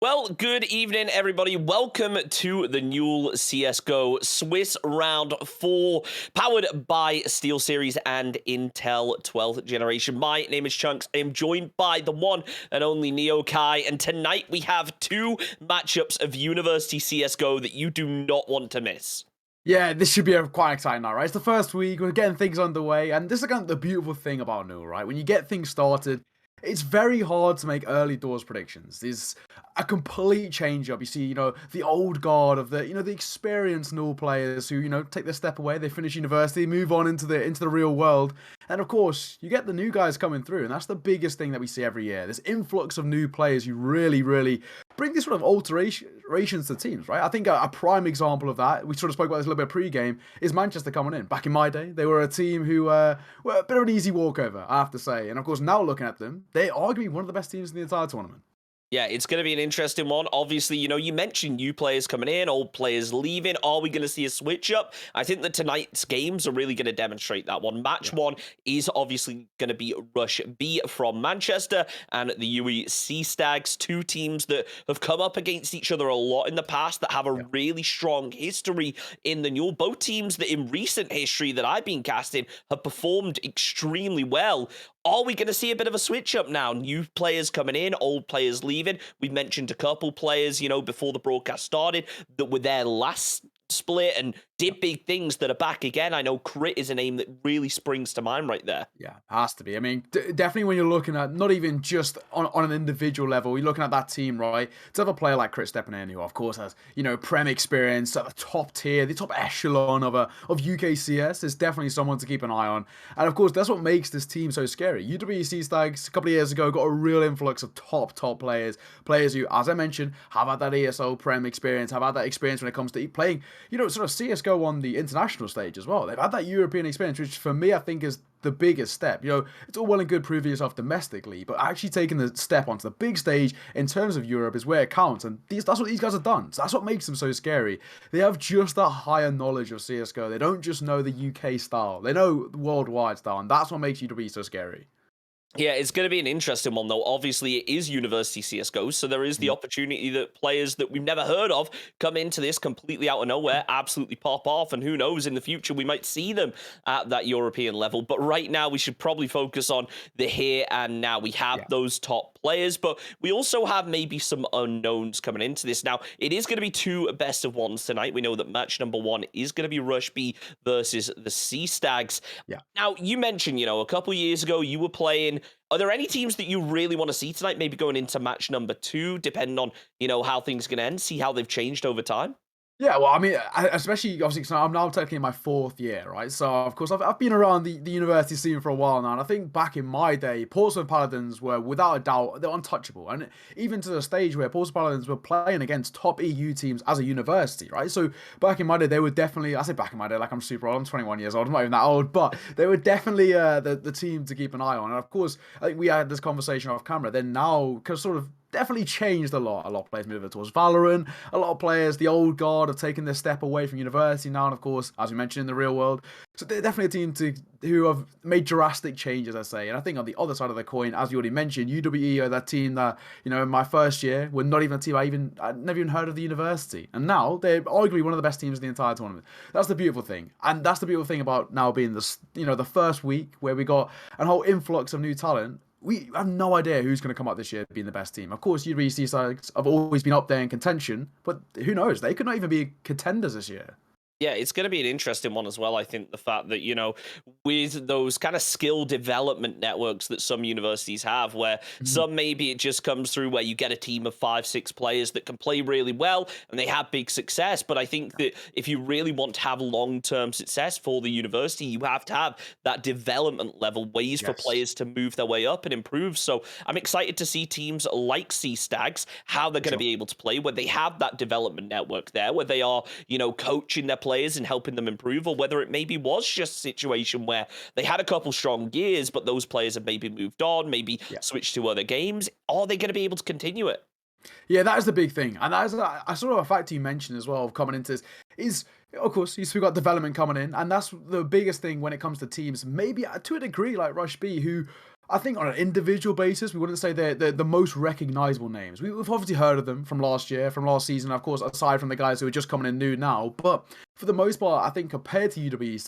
Well, good evening, everybody. Welcome to the new CSGO Swiss Round 4, powered by SteelSeries and Intel 12th generation. My name is Chunks. I am joined by the one and only Neo Kai, and tonight we have two matchups of University CSGO that you do not want to miss. Yeah, this should be quite exciting now, right? It's the first week, we're getting things underway, and this is kind of the beautiful thing about Null, right? When you get things started, it's very hard to make early doors predictions. There's a complete change up. You see, the old guard of the experienced Null players who, take their step away, they finish university, move on into the real world. And of course, you get the new guys coming through, and that's the biggest thing that we see every year. This influx of new players who really bring these sort of alterations to teams, right? I think a prime example of that, we sort of spoke about this a little bit pre-game, is Manchester coming in. Back in my day, they were a team who were a bit of an easy walkover, I have to say. And of course, now looking at them, they're arguably one of the best teams in the entire tournament. Yeah, it's going to be an interesting one. Obviously, you mentioned new players coming in, old players leaving. Are we going to see a switch up? I think that tonight's games are really going to demonstrate that one. Match one is obviously going to be Rush B from Manchester and the AUE Sea Stags, two teams that have come up against each other a lot in the past, that have a really strong history in the Null. Both teams that in recent history that I've been casting have performed extremely well. Are we going to see a bit of a switch up now? New players coming in, old players leaving. We've mentioned a couple players, before the broadcast started that were there last split and did big things that are back again. I know Crit is a name that really springs to mind right there. Yeah, has to be. I mean, definitely when you're looking at not even just on an individual level, you're looking at that team, right? To have a player like Crit stepping in, who of course has Prem experience at the top tier, the top echelon of UKCS, is definitely someone to keep an eye on. And of course, that's what makes this team so scary. UWC Stags a couple of years ago got a real influx of top players who, as I mentioned, have had that ESO Prem experience, have had that experience when it comes to playing, sort of CSGO on the international stage as well. They've had that European experience, which for me, I think is the biggest step. It's all well and good proving yourself domestically, but actually taking the step onto the big stage in terms of Europe is where it counts. And that's what these guys have done. So that's what makes them so scary. They have just that higher knowledge of CSGO. They don't just know the UK style. They know the worldwide style, and that's what makes UWE so scary. Yeah, it's going to be an interesting one, though. Obviously, it is University CSGO, so there is the opportunity that players that we've never heard of come into this completely out of nowhere, absolutely pop off, and who knows, in the future, we might see them at that European level. But right now, we should probably focus on the here and now. We have those top players, but we also have maybe some unknowns coming into this. Now, it is going to be two best of ones tonight. We know that match number one is going to be Rush B versus the Sea Stags. Yeah. Now, you mentioned, a couple years ago, you were playing. Are there any teams that you really want to see tonight, maybe going into match number two, depending on, how things are going to end, see how they've changed over time? Yeah, well, I mean, especially obviously, because I'm now technically in my fourth year, right? So, of course, I've been around the university scene for a while now, and I think back in my day, Portsmouth Paladins were, without a doubt, they're untouchable. And even to the stage where Portsmouth Paladins were playing against top EU teams as a university, right? So, back in my day, they were definitely, I say back in my day, like I'm super old, I'm 21 years old, I'm not even that old, but they were definitely the team to keep an eye on. And of course, I think we had this conversation off camera, then now, because sort of, definitely changed a lot. A lot of players moving towards Valorant. A lot of players, the old guard, have taken their step away from university now, and of course, as we mentioned, in the real world. So they're definitely a team who have made drastic changes, I say. And I think on the other side of the coin, as you already mentioned, UWE are that team that, in my first year, were not even a team I'd never even heard of the university. And now they're arguably one of the best teams in the entire tournament. That's the beautiful thing. And that's the beautiful thing about now being the first week where we got a whole influx of new talent. We have no idea who's going to come up this year being the best team. Of course, UWC sides have always been up there in contention, but who knows? They could not even be contenders this year. Yeah, it's going to be an interesting one as well. I think the fact that, with those kind of skill development networks that some universities have, where some maybe it just comes through where you get a team of 5, 6 players that can play really well and they have big success. But I think that if you really want to have long-term success for the university, you have to have that development level, ways for players to move their way up and improve. So I'm excited to see teams like Sea Stags, how they're going to be able to play, where they have that development network there, where they are, coaching their players and helping them improve, or whether it maybe was just a situation where they had a couple strong years, but those players have maybe moved on, maybe switched to other games. Are they going to be able to continue it? Yeah, that is the big thing. And that is a sort of a fact you mentioned as well of coming into this is, of course, we've got development coming in. And that's the biggest thing when it comes to teams, maybe to a degree like Rush B, who I think on an individual basis, we wouldn't say they're the most recognizable names. We've obviously heard of them from last year, from last season, of course, aside from the guys who are just coming in new now. But for the most part, I think compared to UWE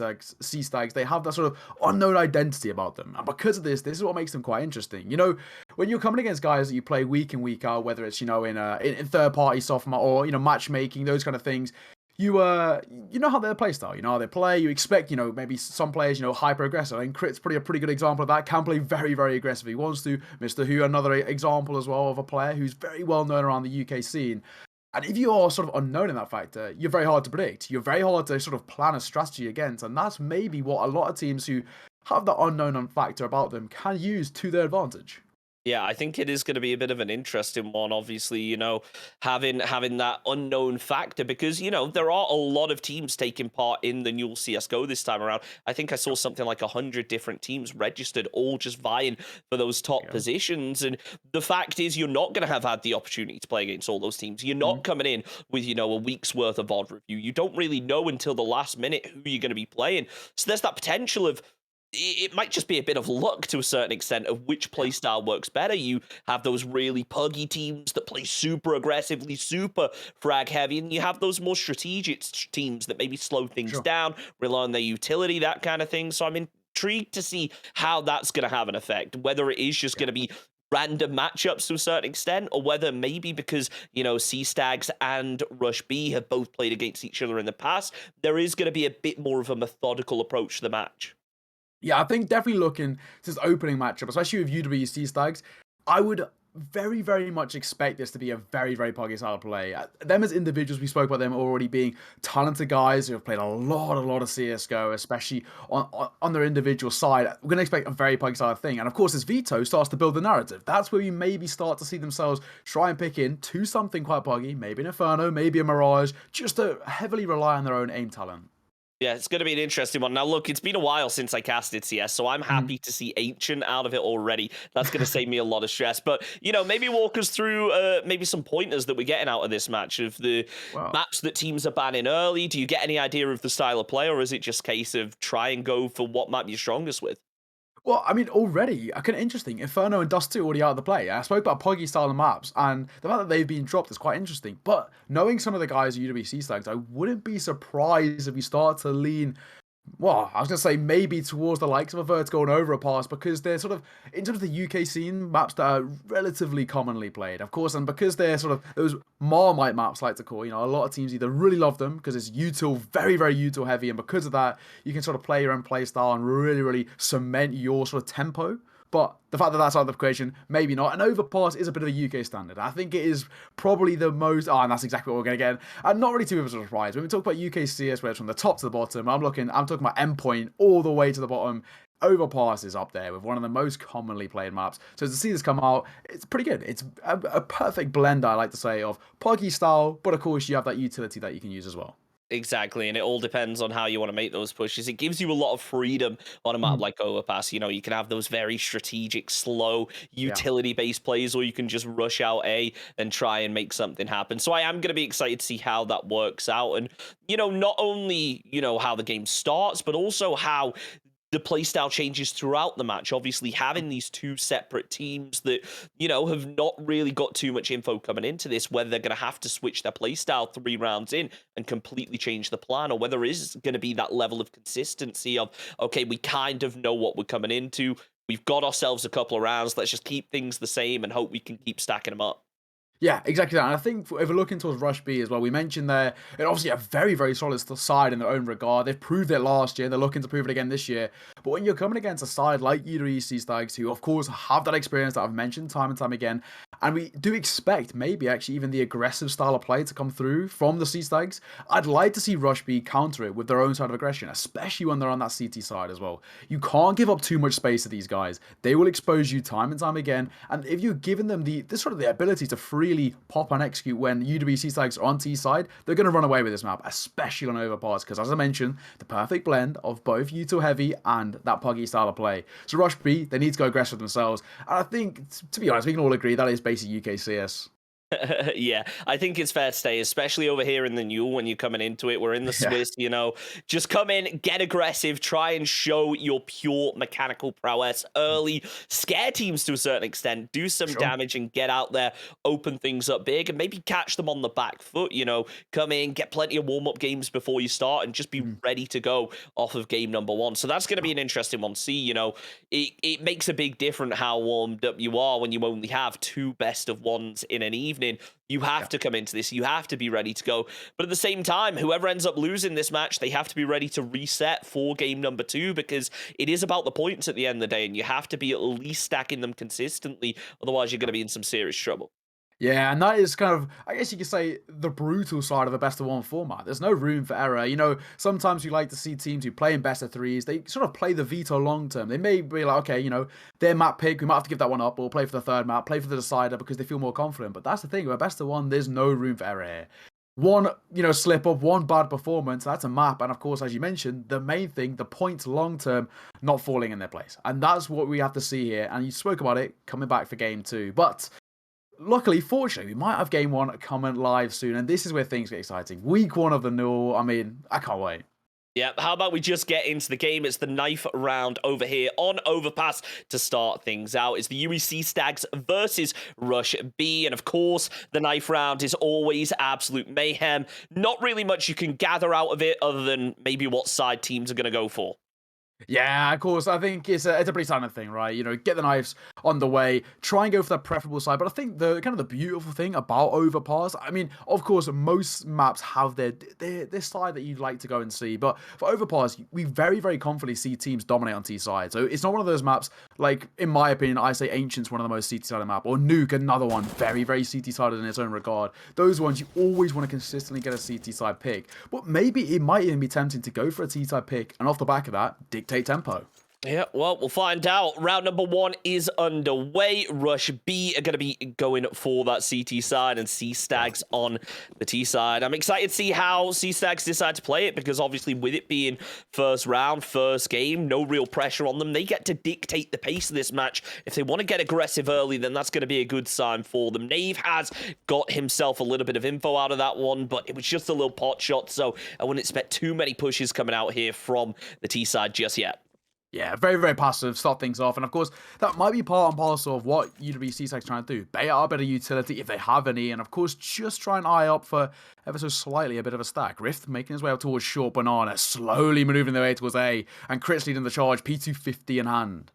Sea Stags, they have that sort of unknown identity about them. And because of this is what makes them quite interesting. You know, when you're coming against guys that you play week in, week out, whether it's, you know, in third party software or, you know, matchmaking, those kind of things, you know how their play style, you know how they play. You expect, you know, maybe some players, you know, hyper aggressive. I think Crit's a pretty good example of that. Can play very, very aggressive. He wants to. Mr. Who, another example as well of a player who's very well known around the UK scene. And if you are sort of unknown in that factor, you're very hard to predict. You're very hard to sort of plan a strategy against. And that's maybe what a lot of teams who have the unknown factor about them can use to their advantage. Yeah, I think it is going to be a bit of an interesting one. Obviously, you know, having that unknown factor because you know there are a lot of teams taking part in the new CS:GO this time around. I think I saw something like 100 different teams registered, all just vying for those top Yeah. positions. And the fact is, you're not going to have had the opportunity to play against all those teams. You're Mhm. not coming in with a week's worth of VOD review. You don't really know until the last minute who you're going to be playing. So there's that potential of it might just be a bit of luck to a certain extent of which Yeah. playstyle works better. You have those really puggy teams that play super aggressively, super frag heavy, and you have those more strategic teams that maybe slow things Sure. down, rely on their utility, that kind of thing. So I'm intrigued to see how that's going to have an effect, whether it is just Yeah. going to be random matchups to a certain extent, or whether maybe because, you know, Sea Stags and Rush B have both played against each other in the past, there is going to be a bit more of a methodical approach to the match. Yeah, I think definitely looking to this opening matchup, especially with UWC Stags, I would very, very much expect this to be a very, very puggy style of play. Them as individuals, we spoke about them already being talented guys who have played a lot of CSGO, especially on their individual side. We're going to expect a very puggy style thing. And of course, as Vito starts to build the narrative, that's where we maybe start to see themselves try and pick in to something quite puggy, maybe an Inferno, maybe a Mirage, just to heavily rely on their own aim talent. Yeah, it's going to be an interesting one. Now, look, it's been a while since I casted CS, so I'm Mhm. happy to see Ancient out of it already. That's going to save me a lot of stress. But, you know, maybe walk us through maybe some pointers that we're getting out of this match of the Wow. maps that teams are banning early. Do you get any idea of the style of play, or is it just a case of try and go for what map you're strongest with? Well, I mean, already, kind of interesting. Inferno and Dust 2 already out of the play. I spoke about Poggy style of maps, and the fact that they've been dropped is quite interesting. But knowing some of the guys at UWC Stags, I wouldn't be surprised if we start to lean well, I was going to say maybe towards the likes of a vertical and overpass because they're sort of, in terms of the UK scene, maps that are relatively commonly played, of course, and because they're sort of those Marmite maps, like to call, you know, a lot of teams either really love them because it's util, very, very util heavy, and because of that, you can sort of play your own play style and really, really cement your sort of tempo. But the fact that that's out of the equation, maybe not. An overpass is a bit of a UK standard. I think it is probably the most. Oh, and that's exactly what we're going to get. And not really too much of a surprise. When we talk about UK CS, where it's from the top to the bottom, I'm talking about endpoint all the way to the bottom. Overpass is up there with one of the most commonly played maps. So to see this come out, it's pretty good. It's a perfect blend, I like to say, of puggy style, but of course you have that utility that you can use as well. Exactly, and it all depends on how you want to make those pushes. It gives you a lot of freedom on a map Mhm. like Overpass. You know, you can have those very strategic, slow, Yeah. utility-based plays, or you can just rush out A and try and make something happen. So I am going to be excited to see how that works out, and you know, not only how the game starts, but also how the playstyle changes throughout the match. Obviously, having these two separate teams that, have not really got too much info coming into this, whether they're going to have to switch their playstyle 3 rounds in and completely change the plan, or whether it is going to be that level of consistency of, okay, we kind of know what we're coming into. We've got ourselves a couple of rounds. Let's just keep things the same and hope we can keep stacking them up. Yeah, exactly that. And I think if we're looking towards Rush B as well, we mentioned they're obviously a very, very solid side in their own regard. They've proved it last year. They're looking to prove it again this year. But when you're coming against a side like UWC Stags, who of course have that experience that I've mentioned time and time again, and we do expect maybe actually even the aggressive style of play to come through from the Sea Stags, I'd like to see Rush B counter it with their own side of aggression, especially when they're on that CT side as well. You can't give up too much space to these guys. They will expose you time and time again. And if you're giving them this sort of the ability to freely pop and execute when UWC Stags are on T side, they're going to run away with this map, especially on overpass, because as I mentioned, the perfect blend of both util heavy and that puggy style of play. So Rush B, they need to go aggressive themselves. And I think, to be honest, we can all agree that is basically UK CS. Yeah, I think it's fair to say, especially over here in the new when you're coming into it, we're in the Yeah, Swiss, just come in, get aggressive, try and show your pure mechanical prowess early, scare teams to a certain extent, do for some sure. damage and get out there, open things up big, and maybe catch them on the back foot, come in, get plenty of warm-up games before you start, and just be Mm. ready to go off of game number one. So that's going to be an interesting one to see, it makes a big difference how warmed up you are when you only have two best of ones in an evening. You have Yeah. to come into this. You have to be ready to go. But at the same time, whoever ends up losing this match, they have to be ready to reset for game number two because it is about the points at the end of the day, and you have to be at least stacking them consistently. Otherwise, you're going to be in some serious trouble. Yeah, and that is kind of, I guess you could say, the brutal side of a best of one format. There's no room for error. Sometimes you like to see teams who play in best of threes, they sort of play the veto long term. They may be like, okay, their map pick, we might have to give that one up, or play for the third map, play for the decider because they feel more confident. But that's the thing, with a best of one, there's no room for error here. One, slip up, one bad performance, that's a map. And of course, as you mentioned, the main thing, the points long term, not falling in their place. And that's what we have to see here. And you spoke about it coming back for game two. But luckily, fortunately, we might have game one coming live soon, and this is where things get exciting. Week one of the new, I mean, I can't wait. Yeah, how about we just get into the game? It's the knife round over here on Overpass to start things out. It's the UEC Stags versus Rush B. And of course, the knife round is always absolute mayhem. Not really much you can gather out of it other than maybe what side teams are going to go for. Yeah, of course. I think it's a pretty standard thing, right? Get the knives on the way, try and go for that preferable side. But I think the kind of the beautiful thing about Overpass, I mean, of course, most maps have their side that you'd like to go and see. But for Overpass, we very, very confidently see teams dominate on T side. So it's not one of those maps, like, in my opinion, I say Ancient's one of the most CT-sided map, or Nuke, another one, very, very CT-sided in its own regard. Those ones, you always want to consistently get a CT side pick. But maybe it might even be tempting to go for a T side pick, and off the back of that, dictate tempo. Yeah, well, we'll find out. Round number one is underway. Rush B are going to be going for that CT side and C-Stags on the T side. I'm excited to see how C-Stags decide to play it because obviously with it being first round, first game, no real pressure on them. They get to dictate the pace of this match. If they want to get aggressive early, then that's going to be a good sign for them. Nave has got himself a little bit of info out of that one, but it was just a little pot shot, so I wouldn't expect too many pushes coming out here from the T side just yet. Yeah, very, very passive, start things off. And of course, that might be part and parcel of what UWC is trying to do. Bait out a bit of utility if they have any. And of course, just try and eye up for ever so slightly a bit of a stack. Rift making his way up towards short banana, slowly maneuvering their way towards A. And Crits leading the charge, P250 in hand.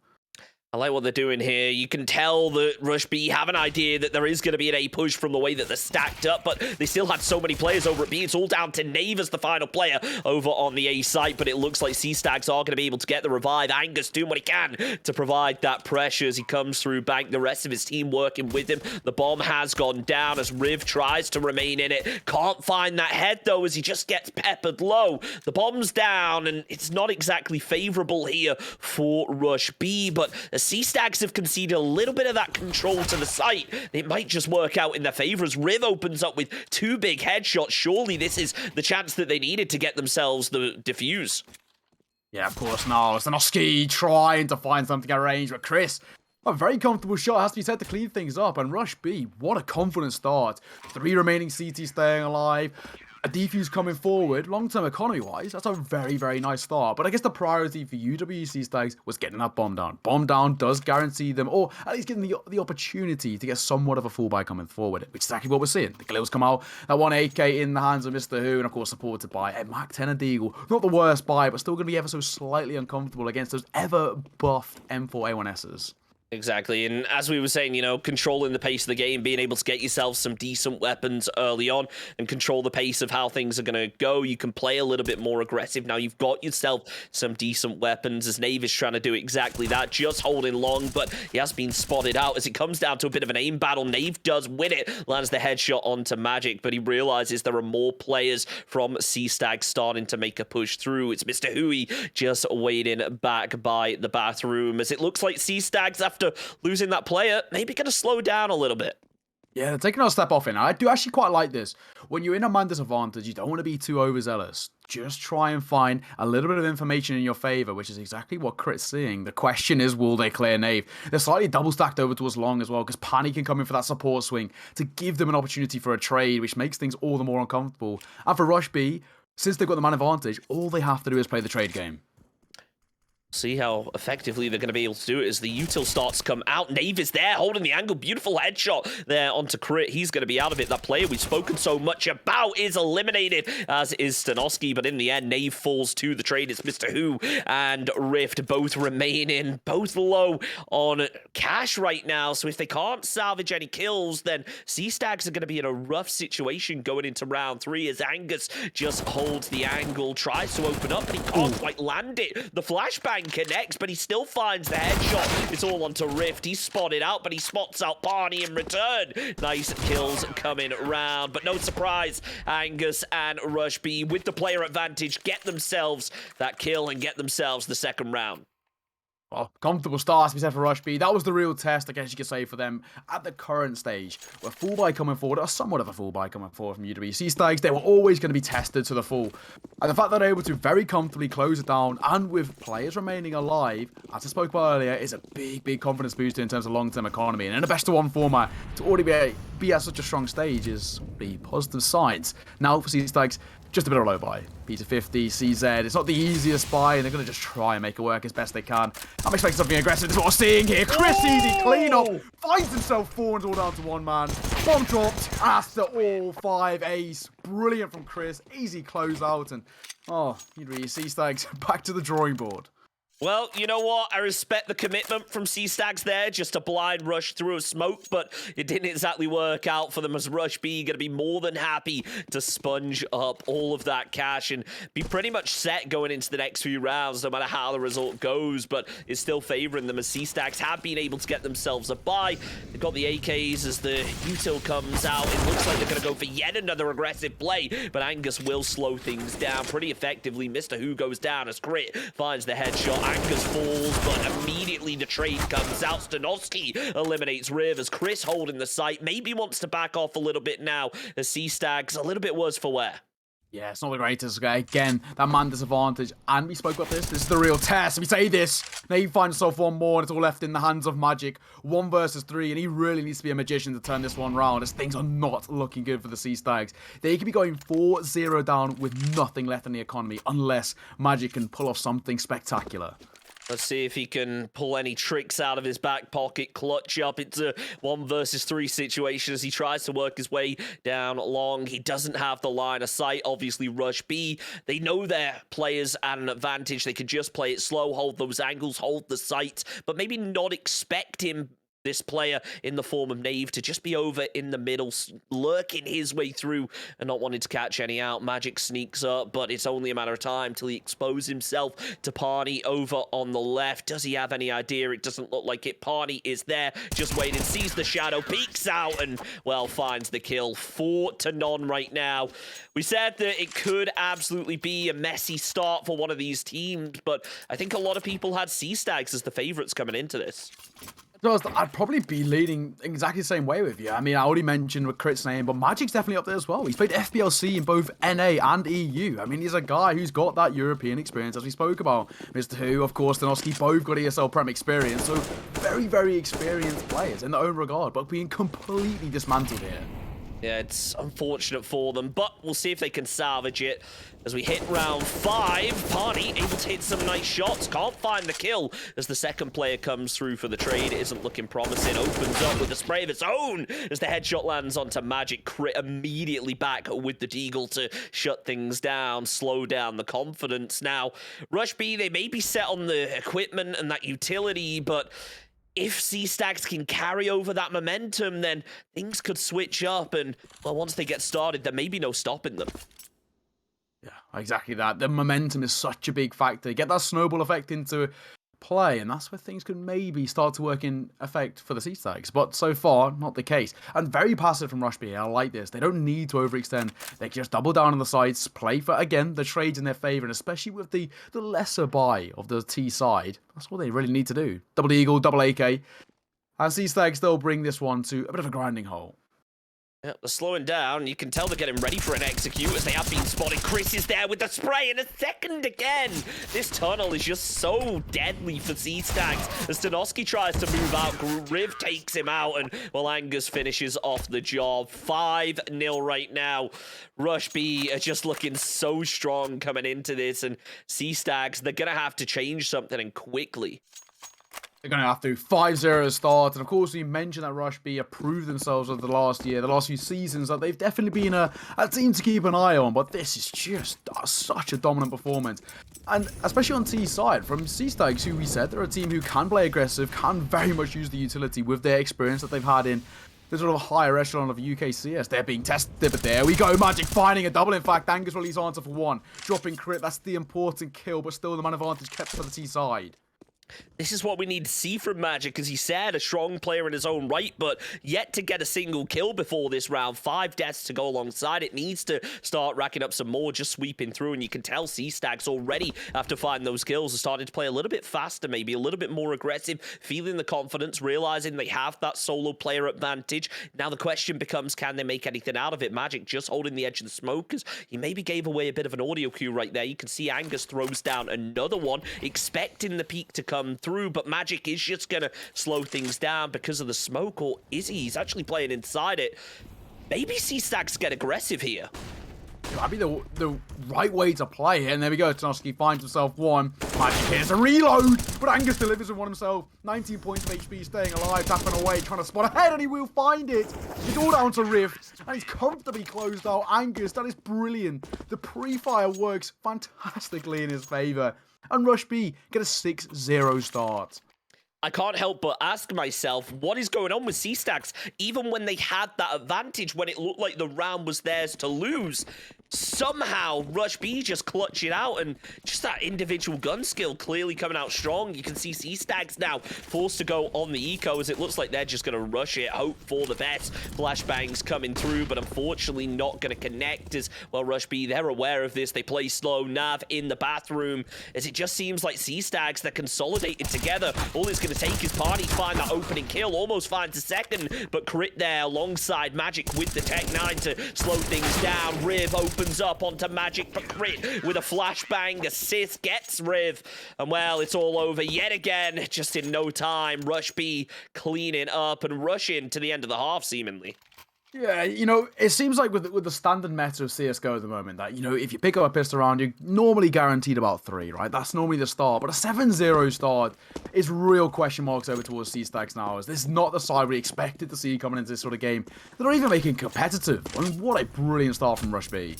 I like what they're doing here. You can tell that Rush B have an idea that there is going to be an A push from the way that they're stacked up, but they still had so many players over at B. It's all down to Nave as the final player over on the A site, but it looks like C-Stags are going to be able to get the revive. Angus doing what he can to provide that pressure as he comes through bank. The rest of his team working with him. The bomb has gone down as Riv tries to remain in it. Can't find that head, though, as he just gets peppered low. The bomb's down, and it's not exactly favorable here for Rush B, but C-Stags have conceded a little bit of that control to the site. It might just work out in their favor as Riv opens up with two big headshots. Surely this is the chance that they needed to get themselves the defuse. Yeah, of course, no. Stanoski trying to find something at range, but Chris, a very comfortable shot, has to be said, to clean things up. And Rush B, what a confident start. 3 remaining CT staying alive. A defuse coming forward, long-term economy-wise, that's a very, very nice start. But I guess the priority for UWC Stags was getting that bomb down. Bomb down does guarantee them, or at least give them the opportunity to get somewhat of a full buy coming forward, which is exactly what we're seeing. The Glills come out, that 1 AK in the hands of Mr. Who, and of course supported by a Mac 10 and Deagle. Not the worst buy, but still going to be ever so slightly uncomfortable against those ever-buffed M4A1Ss. Exactly, and as we were saying, controlling the pace of the game, being able to get yourself some decent weapons early on and control the pace of how things are going to go. You can play a little bit more aggressive. Now you've got yourself some decent weapons as Nave is trying to do exactly that, just holding long, but he has been spotted out as it comes down to a bit of an aim battle. Nave does win it, lands the headshot onto Magic, but he realizes there are more players from C-Stag starting to make a push through. It's Mr. Hui just waiting back by the bathroom as it looks like C-Stags, after losing that player, maybe going to slow down a little bit. Yeah, they're taking a step off in. I do actually quite like this. When you're in a man disadvantage, you don't want to be too overzealous. Just try and find a little bit of information in your favor, which is exactly what Crit's seeing. The question is, will they clear Nave? They're slightly double stacked over to us long as well, because Pani can come in for that support swing to give them an opportunity for a trade, which makes things all the more uncomfortable. And for Rush B, since they've got the man advantage, all they have to do is play the trade game. See how effectively they're going to be able to do it as the util starts to come out. Nave is there, holding the angle. Beautiful headshot there onto Crit. He's going to be out of it. That player we've spoken so much about is eliminated, as is Stanovski. But in the end, Nave falls to the trade. It's Mr. Who and Rift both remaining, both low on cash right now. So if they can't salvage any kills, then C-Stags are going to be in a rough situation going into round 3 as Angus just holds the angle, tries to open up, but he can't quite land it. The flashbang connects, but he still finds the headshot. It's all onto Rift. He's spotted out, but he spots out Barney in return. Nice kills coming around, but no surprise, Angus and Rush B with the player advantage get themselves that kill and get themselves the second round. Well, comfortable start to be said for Rush B. That was the real test, I guess you could say, for them at the current stage. Where full buy coming forward, or somewhat of a full buy coming forward from UW. C-Stags, they were always going to be tested to the full. And the fact that they're able to very comfortably close it down, and with players remaining alive, as I spoke about earlier, is a big confidence booster in terms of long-term economy. And in a best-of-1 format, to already be at such a strong stage is the positive signs. Now for C-Stags, just a bit of a low buy. Peter 50, CZ. It's not the easiest buy, and they're going to just try and make it work as best they can. I'm expecting something aggressive. This is what we're seeing here. Chris easy clean up. Finds himself 4 and all down to 1 man. Bomb dropped after all 5 ace. Brilliant from Chris. Easy close out. And, oh, you'd really see Stags back to the drawing board. Well, you know what? I respect the commitment from C-Stags there, just a blind rush through a smoke, but it didn't exactly work out for them as Rush B going to be more than happy to sponge up all of that cash and be pretty much set going into the next few rounds, no matter how the result goes, but it's still favoring them as C-Stags have been able to get themselves a buy. They've got the AKs as the util comes out. It looks like they're going to go for yet another aggressive play, but Angus will slow things down pretty effectively. Mr. Who goes down as Crit finds the headshot. Angus falls, but immediately the trade comes out. Stanovski eliminates Riv as Chris holding the site. Maybe wants to back off a little bit now as C-Stags a little bit worse for wear. Yeah, it's not the greatest. Okay? Again, that man disadvantage. And we spoke about this. This is the real test. We say this. Now he finds himself 1 more, and it's all left in the hands of Magic. 1 versus 3, and he really needs to be a magician to turn this one round, as things are not looking good for the C-Stags. They could be going 4-0 down with nothing left in the economy, unless Magic can pull off something spectacular. Let's see if he can pull any tricks out of his back pocket, clutch up into 1 versus 3 situation as he tries to work his way down long. He doesn't have the line of sight. Obviously, Rush B, they know their players at an advantage. They can just play it slow, hold those angles, hold the sight, but maybe not expect him, this player in the form of Nave, to just be over in the middle, lurking his way through and not wanting to catch any out. Magic sneaks up, but it's only a matter of time till he exposes himself to Parney over on the left. Does he have any idea? It doesn't look like it. Parney is there, just waiting, sees the shadow, peeks out, and, well, finds the kill. 4-0 right now. We said that it could absolutely be a messy start for one of these teams, but I think a lot of people had C-Stags as the favorites coming into this. I'd probably be leading exactly the same way with you. I mean, I already mentioned with Crit's name, but Magic's definitely up there as well. He's played FBLC in both NA and EU. I mean, he's a guy who's got that European experience, as we spoke about. Mr. Who, of course, Stanovski, both got ESL Prem experience. So very experienced players in their own regard, but being completely dismantled here. Yeah, it's unfortunate for them, but we'll see if they can salvage it as we hit round 5. Parney able to hit some nice shots, can't find the kill as the second player comes through for the trade. It isn't looking promising, opens up with a spray of its own as the headshot lands onto Magic. Crit immediately back with the deagle to shut things down, slow down the confidence. Now, Rush B, they may be set on the equipment and that utility, but if C-Stags can carry over that momentum, then things could switch up, and, well, once they get started, there may be no stopping them. Yeah, exactly that. The momentum is such a big factor. Get that snowball effect into play, and that's where things could maybe start to work in effect for the C-Stags. But so far, not the case. And very passive from Rush B. I like this. They don't need to overextend. They can just double down on the sides, play for, again, the trades in their favor, and especially with the lesser buy of the T side. That's what they really need to do. Double Eagle, double AK. And C-Stags, they'll bring this one to a bit of a grinding hole. Yeah, they're slowing down. You can tell they're getting ready for an execute as they have been spotted. Chris is there with the spray and a second again. This tunnel is just so deadly for C-Stags. As Stanoski tries to move out, Riv takes him out, and well, Angus finishes off the job. 5-0 right now. Rush B are just looking so strong coming into this, and C-Stags, they're going to have to change something and quickly. They're going to have to 5-0 start. And of course, we mentioned that Rush B have proved themselves over the last year, the last few seasons, that they've definitely been a team to keep an eye on. But this is just such a dominant performance. And especially on T's side, from C-Stags, who we said they're a team who can play aggressive, can very much use the utility with their experience that they've had in the sort of higher echelon of UK CS. They're being tested, but there we go. Magic finding a double. In fact, Angus release answer for one. Dropping crit, that's the important kill, but still the man advantage kept for the T side. This is what we need to see from Magic, as he said, a strong player in his own right, but yet to get a single kill before this round. 5 deaths to go alongside. It needs to start racking up some more, just sweeping through, and you can tell C-Stags already, after finding those kills, are starting to play a little bit faster, maybe a little bit more aggressive, feeling the confidence, realizing they have that solo player advantage. Now the question becomes, can they make anything out of it? Magic just holding the edge of the smoke, because he maybe gave away a bit of an audio cue right there. You can see Angus throws down another one, expecting the peak to come through, but Magic is just going to slow things down because of the smoke, or is he? He's actually playing inside it. Maybe C-Stags get aggressive here. That'd be the right way to play it. And there we go. Tanoski finds himself one. Magic here's a reload, but Angus delivers with one himself. 19 points of HP, staying alive, tapping away, trying to spot ahead, and he will find it. It's all down to Rift, and he's comfortably closed out. Angus, that is brilliant. The pre-fire works fantastically in his favor. And Rush B get a 6-0 start. I can't help but ask myself, what is going on with C-Stags? Even when they had that advantage, when it looked like the round was theirs to lose, somehow Rush B just clutch it out, and just that individual gun skill clearly coming out strong. You can see C-Stags now forced to go on the eco, as it looks like they're just going to rush it, hope for the best. Flashbangs coming through, but unfortunately not going to connect, as well. Rush B, they're aware of this. They play slow. Nav in the bathroom, as it just seems like C-Stags, they're consolidated together. All it's going to take is Party to find that opening kill, almost finds a second, but crit there alongside Magic with the Tech 9 to slow things down. Riv opens up onto Magic for crit with a flashbang assist, gets Riv, and well, it's all over yet again, just in no time. Rush B cleaning up and rushing to the end of the half, seemingly. Yeah, you know, it seems like with the standard meta of CSGO at the moment that, you know, if you pick up a pistol round, you're normally guaranteed about 3, right? That's normally the start. But a 7-0 start is real question marks over towards C-Stags now, as this is not the side we expected to see coming into this sort of game. They're not even making competitive. I mean, what a brilliant start from Rush B.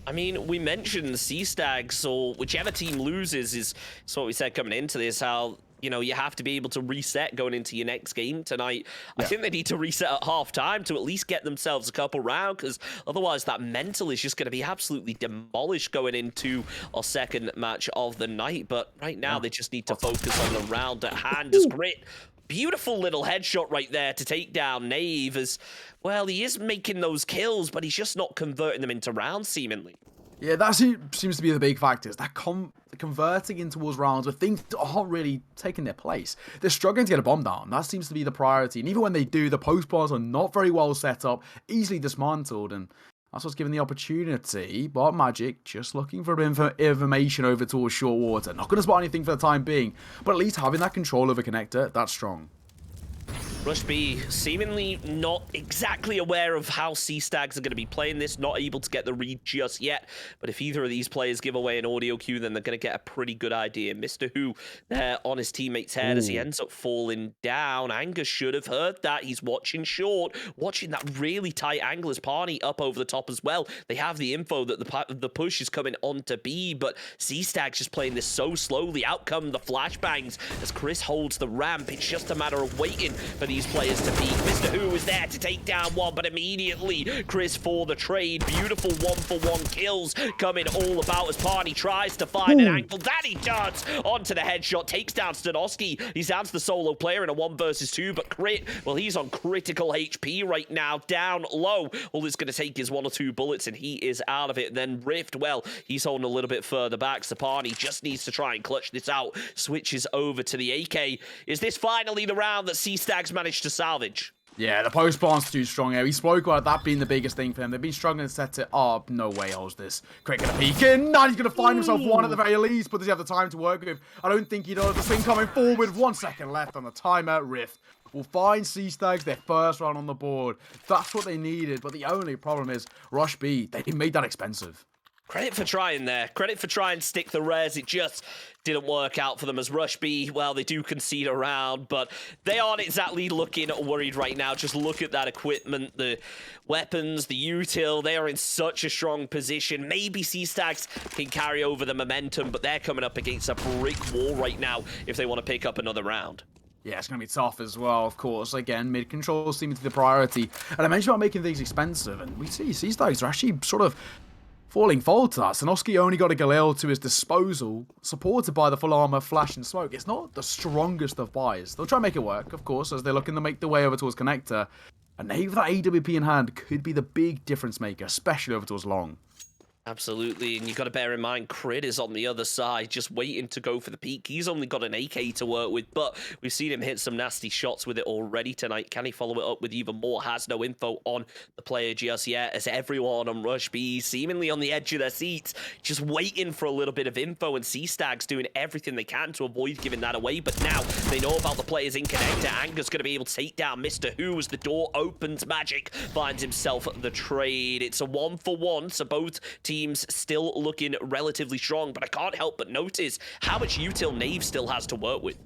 I mean, we mentioned C-Stags, or whichever team loses is what we said coming into this, how, you know, you have to be able to reset going into your next game tonight. Yeah. I think they need to reset at half-time to at least get themselves a couple rounds, because otherwise that mental is just going to be absolutely demolished going into our second match of the night. But right now, they just need to focus on the round at hand. As Grit, beautiful little headshot right there to take down Nave, as, well, he is making those kills, but he's just not converting them into rounds, seemingly. Yeah, that seems to be the big factor, is that converting in towards rounds where things aren't really taking their place. They're struggling to get a bomb down. That seems to be the priority. And even when they do, the post bars are not very well set up, easily dismantled, and that's what's given the opportunity. But Magic just looking for a bit of information over towards short water. Not going to spot anything for the time being, but at least having that control over connector, that's strong. Rush B seemingly not exactly aware of how C-Stags are going to be playing this, not able to get the read just yet. But if either of these players give away an audio cue, then they're going to get a pretty good idea. Mr. Who there on his teammate's head as he ends up falling down. Angus should have heard that. He's watching short, watching that really tight angle as Party up over the top as well. They have the info that the push is coming onto B, but C-Stags just playing this so slowly. Out come the flashbangs as Chris holds the ramp. It's just a matter of waiting for these players to peak. Mr. Who is there to take down one, but immediately Chris for the trade. Beautiful 1-for-1 kills coming all about as Party tries to find an angle. That he does! Onto the headshot, takes down Stanoski. He's down to the solo player in a 1 versus 2, but Crit, well, he's on critical HP right now, down low. All it's going to take is 1 or 2 bullets and he is out of it. Then Rift, well, he's holding a little bit further back. Sapani just needs to try and clutch this out. Switches over to the AK. Is this finally the round that C-Stags managed to salvage? Yeah, the post plant's too strong here. We spoke about that being the biggest thing for them. They've been struggling to set it up. No way holds this. Quick gonna peek in. Now he's gonna find himself one at the very least, but does he have the time to work with? I don't think he does. The thing coming forward. 1 second left on the timer. Rift will find CSGO their first round on the board. That's what they needed, but the only problem is Rush B. They made that expensive. Credit for trying there. Credit for trying to stick the res. It just didn't work out for them as Rush B. Well, they do concede a round, but they aren't exactly looking worried right now. Just look at that equipment, the weapons, the util. They are in such a strong position. Maybe Sea-Stags can carry over the momentum, but they're coming up against a brick wall right now if they want to pick up another round. Yeah, it's going to be tough as well, of course. Again, mid-control seems to be the priority. And I mentioned about making things expensive, and we see Sea-Stags are actually sort of falling foul to that. Sanoski only got a Galil to his disposal, supported by the full armor, flash, and smoke. It's not the strongest of buys. They'll try and make it work, of course, as they're looking to make the way over towards Connector. And maybe that AWP in hand could be the big difference maker, especially over towards Long. Absolutely, and you got to bear in mind, Crit is on the other side, just waiting to go for the peak. He's only got an AK to work with, but we've seen him hit some nasty shots with it already tonight. Can he follow it up with even more? Has no info on the player just yet, as everyone on Rush B seemingly on the edge of their seats, just waiting for a little bit of info, and C-Stags doing everything they can to avoid giving that away. But now they know about the players in Connector. Anger's going to be able to take down Mr. Who as the door opens. Magic finds himself the trade. It's a 1-for-1, so both teams still looking relatively strong, but I can't help but notice how much util Nave still has to work with.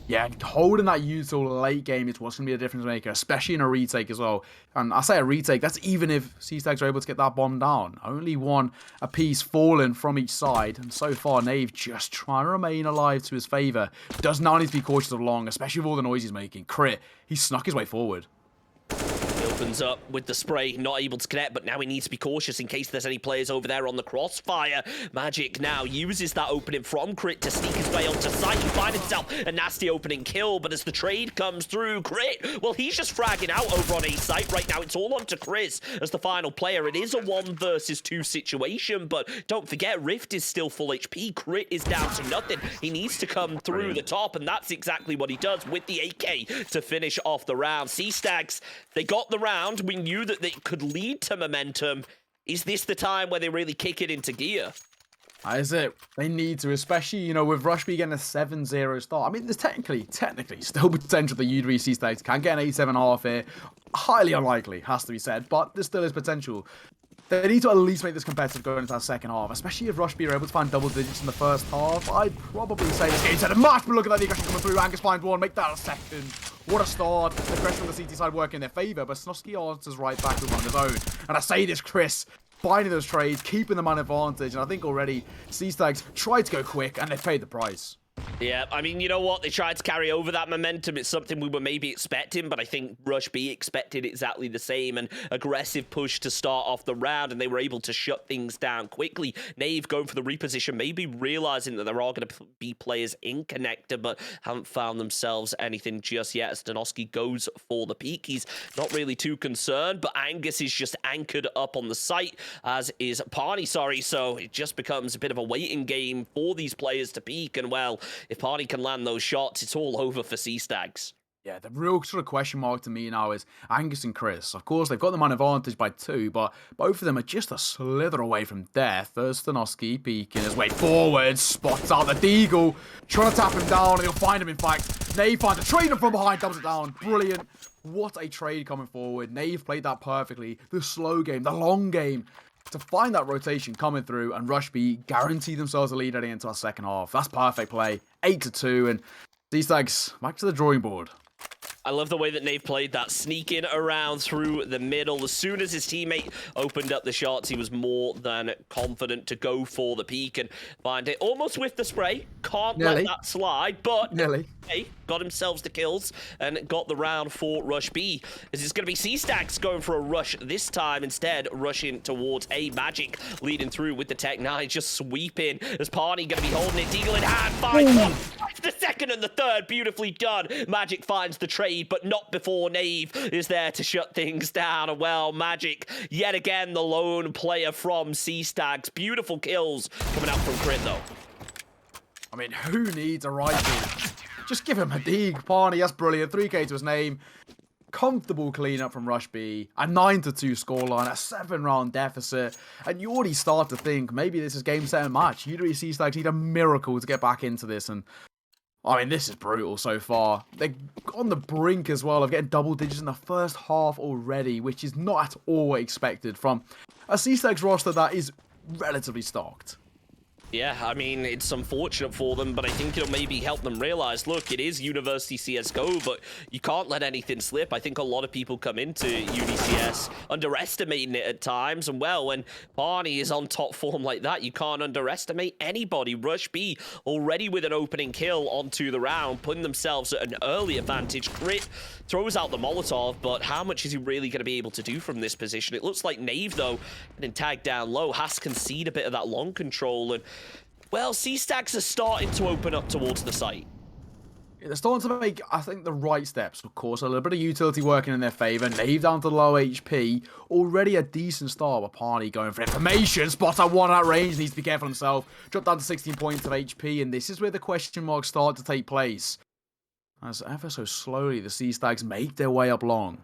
Yeah, holding that util late game is what's going to be a difference maker, especially in a retake as well. And I say a retake, that's even if Sea-Stags are able to get that bomb down. Only one apiece fallen from each side, and so far Nave just trying to remain alive to his favour. Does now need to be cautious of Long, especially with all the noise he's making. Crit, he snuck his way forward. Opens up with the spray, not able to connect, but now he needs to be cautious in case there's any players over there on the crossfire. Magic now uses that opening from Crit to sneak his way onto site and find himself a nasty opening kill, but as the trade comes through, Crit, well, he's just fragging out over on A site right now. It's all on to Chris as the final player. It is a 1 versus 2 situation, but don't forget, Rift is still full HP. Crit is down to nothing. He needs to come through the top, and that's exactly what he does with the AK to finish off the round. Sea-Stags, they got the round. We knew that they could lead to momentum. Is this the time where they really kick it into gear? That is it. They need to, especially, you know, with Rush B getting a 7-0 start. I mean, there's technically still potential that U3 Sea-Stags can get an 87.5 here. Highly unlikely, has to be said, but there still is potential. They need to at least make this competitive going into that second half, especially if Rush B are able to find double digits in the first half. I'd probably say this game's had a match, but look at that aggression coming through. Angus finds one, make that a second. What a start. The pressure on the CT side working in their favour, but Snosky answers right back with one of his own. And I say this, Chris, finding those trades, keeping them on advantage, and I think already Sea-Stags tried to go quick, and they've paid the price. Yeah, I mean, you know what? They tried to carry over that momentum. It's something we were maybe expecting, but I think Rush B expected exactly the same. An aggressive push to start off the round, and they were able to shut things down quickly. Nave going for the reposition, maybe realizing that there are going to be players in Connector, but haven't found themselves anything just yet. Stanoski goes for the peak. He's not really too concerned, but Angus is just anchored up on the site, as is Parney, so it just becomes a bit of a waiting game for these players to peak, and well, if Party can land those shots, it's all over for Sea-Stags. Yeah, the real sort of question mark to me now is Angus and Chris. Of course, they've got them on advantage by 2, but both of them are just a slither away from death. There's Stanoski peeking his way forward, spots out the Deagle, trying to tap him down, and he'll find him, in fact. Nave finds a trade from behind, doubles it down. Brilliant. What a trade coming forward. Nave played that perfectly. The slow game, the long game, to find that rotation coming through, and Rush B guarantee themselves a lead heading into our second half. That's perfect play. 8-2, and Sea-Stags back to the drawing board. I love the way that Nave played that, sneaking around through the middle. As soon as his teammate opened up the shots, he was more than confident to go for the peak and find it. Almost with the spray. Can't let that slide, but hey, got himself the kills and got the round for Rush B. As it's going to be Sea-Stags going for a rush this time, instead rushing towards A. Magic, leading through with the Tech 9, just sweeping. As Parney going to be holding it, Deagle in hand, finds one. The second and the third, beautifully done. Magic finds the trade, but not before Nave is there to shut things down. And well, Magic, yet again, the lone player from Sea-Stags. Beautiful kills coming out from Crit, though. I mean, who needs a rifle? Just give him a dig, Parney. That's brilliant. 3K to his name. Comfortable cleanup from Rush B, a 9-2 scoreline, a 7-round deficit, and you already start to think maybe this is game, set, and match. UWE CSGO need a miracle to get back into this, and I mean, this is brutal so far. They're on the brink as well of getting double digits in the first half already, which is not at all expected from a CSGO roster that is relatively stocked. Yeah, I mean, it's unfortunate for them, but I think it'll maybe help them realize, look, it is University CSGO, but you can't let anything slip. I think a lot of people come into UniCS underestimating it at times, and well, when Barney is on top form like that, you can't underestimate anybody. Rush B already with an opening kill onto the round, putting themselves at an early advantage. Crit throws out the Molotov, but how much is he really going to be able to do from this position? It looks like Nave, though, getting tagged down low, has conceded a bit of that long control, and well, C-Stacks are starting to open up towards the site. Yeah, they're starting to make, I think, the right steps. Of course, a little bit of utility working in their favour. Nave down to low HP. Already a decent start with Party going for information. Spotter one at range. Needs to be careful himself. Dropped down to 16 points of HP. And this is where the question marks start to take place. As ever so slowly, the C-Stags make their way up long.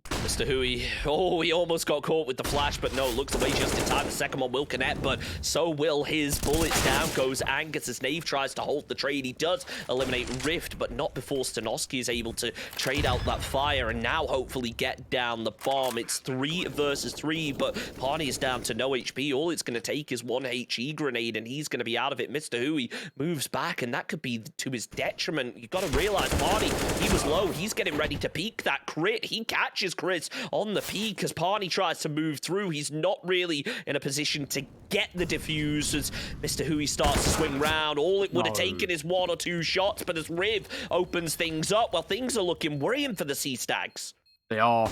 Mr. Hui, oh, he almost got caught with the flash, but no, looks away just in time. The second one will connect, but so will his bullets. Down goes Angus as Nave tries to hold the trade. He does eliminate Rift, but not before Stanovsky is able to trade out that fire and now hopefully get down the bomb. It's 3 versus 3, but Parney is down to no HP. All it's going to take is 1 HE grenade, and he's going to be out of it. Mr. Hui moves back, and that could be to his detriment. You've got to realize Parney, he was low. He's getting ready to peek that crit. He catches Chris on the peak as Parney tries to move through. He's not really in a position to get the defuse as Mr. Hui starts to swing round. All it would have taken is 1 or 2 shots, but as Riv opens things up, well, things are looking worrying for the Sea-Stags. They are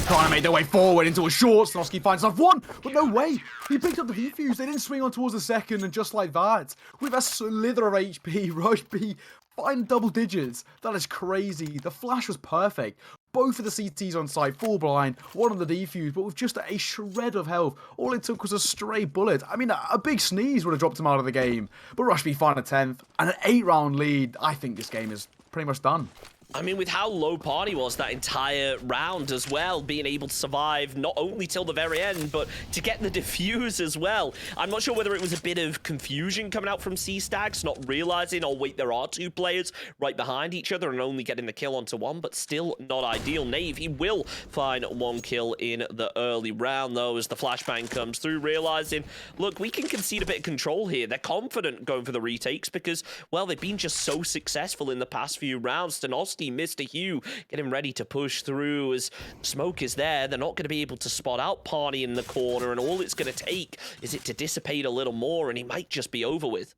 trying to make their way forward into a short. Stanovsky finds off 1, but no way. He picked up the defuse. They didn't swing on towards the second, and just like that, with a slither of HP, Rush B find double digits. That is crazy. The flash was perfect. Both of the CTs on site, full blind, 1 on the defuse, but with just a shred of health. All it took was a stray bullet. I mean, a big sneeze would have dropped him out of the game. But Rush B find a 10th, and an 8-round lead. I think this game is pretty much done. I mean, with how low Party was that entire round as well, being able to survive not only till the very end, but to get the defuse as well. I'm not sure whether it was a bit of confusion coming out from C-Stags, not realizing, oh wait, there are 2 players right behind each other and only getting the kill onto 1, but still not ideal. Nave, he will find 1 kill in the early round, though, as the flashbang comes through, realizing, look, we can concede a bit of control here. They're confident going for the retakes because, well, they've been just so successful in the past few rounds. Stanovsky, Mr. Hugh getting ready to push through as smoke is there. They're not going to be able to spot out Parney in the corner, and all it's going to take is it to dissipate a little more, and he might just be over with.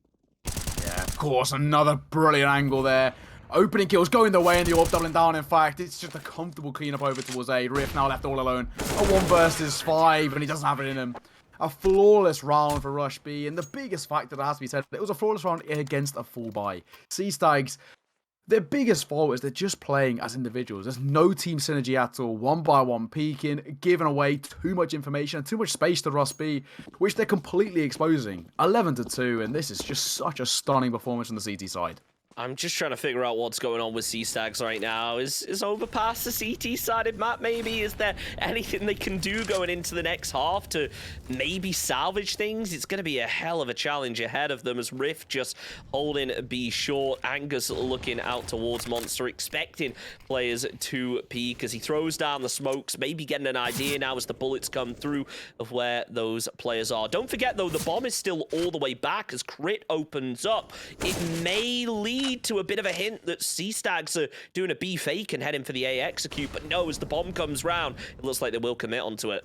Yeah, of course, another brilliant angle there. Opening kills going the way, and the orb doubling down. In fact, it's just a comfortable cleanup over towards A. Rift now left all alone. A 1 versus 5, and he doesn't have it in him. A flawless round for Rush B, and the biggest factor that has to be said, it was a flawless round against a full buy. C-Stags, their biggest fault is they're just playing as individuals. There's no team synergy at all. 1 by 1 peeking, giving away too much information and too much space to Rush B, which they're completely exposing. 11-2, and this is just such a stunning performance from the CT side. I'm just trying to figure out what's going on with C-Stags right now. Is Overpass the CT-sided map, maybe? Is there anything they can do going into the next half to maybe salvage things? It's going to be a hell of a challenge ahead of them as Rift just holding B short. Angus looking out towards Monster, expecting players to peek as he throws down the smokes, maybe getting an idea now as the bullets come through of where those players are. Don't forget, though, the bomb is still all the way back as Crit opens up. It may lead to a bit of a hint that C-Stags are doing a B fake and heading for the A execute, but no, as the bomb comes round, it looks like they will commit onto it.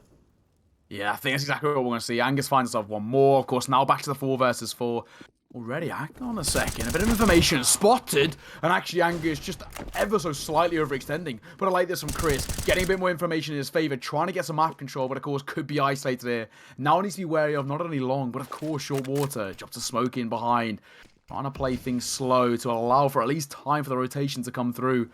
Yeah, I think that's exactly what we're going to see. Angus finds himself 1 more. Of course, now back to the 4 versus 4. Already, hang on a second. A bit of information spotted. And actually, Angus just ever so slightly overextending. But I like this from Chris. Getting a bit more information in his favor. Trying to get some map control, but of course, could be isolated here. Now needs to be wary of not only long, but of course, short water. Drops a smoke in behind. Trying to play things slow to allow for at least time for the rotation to come through.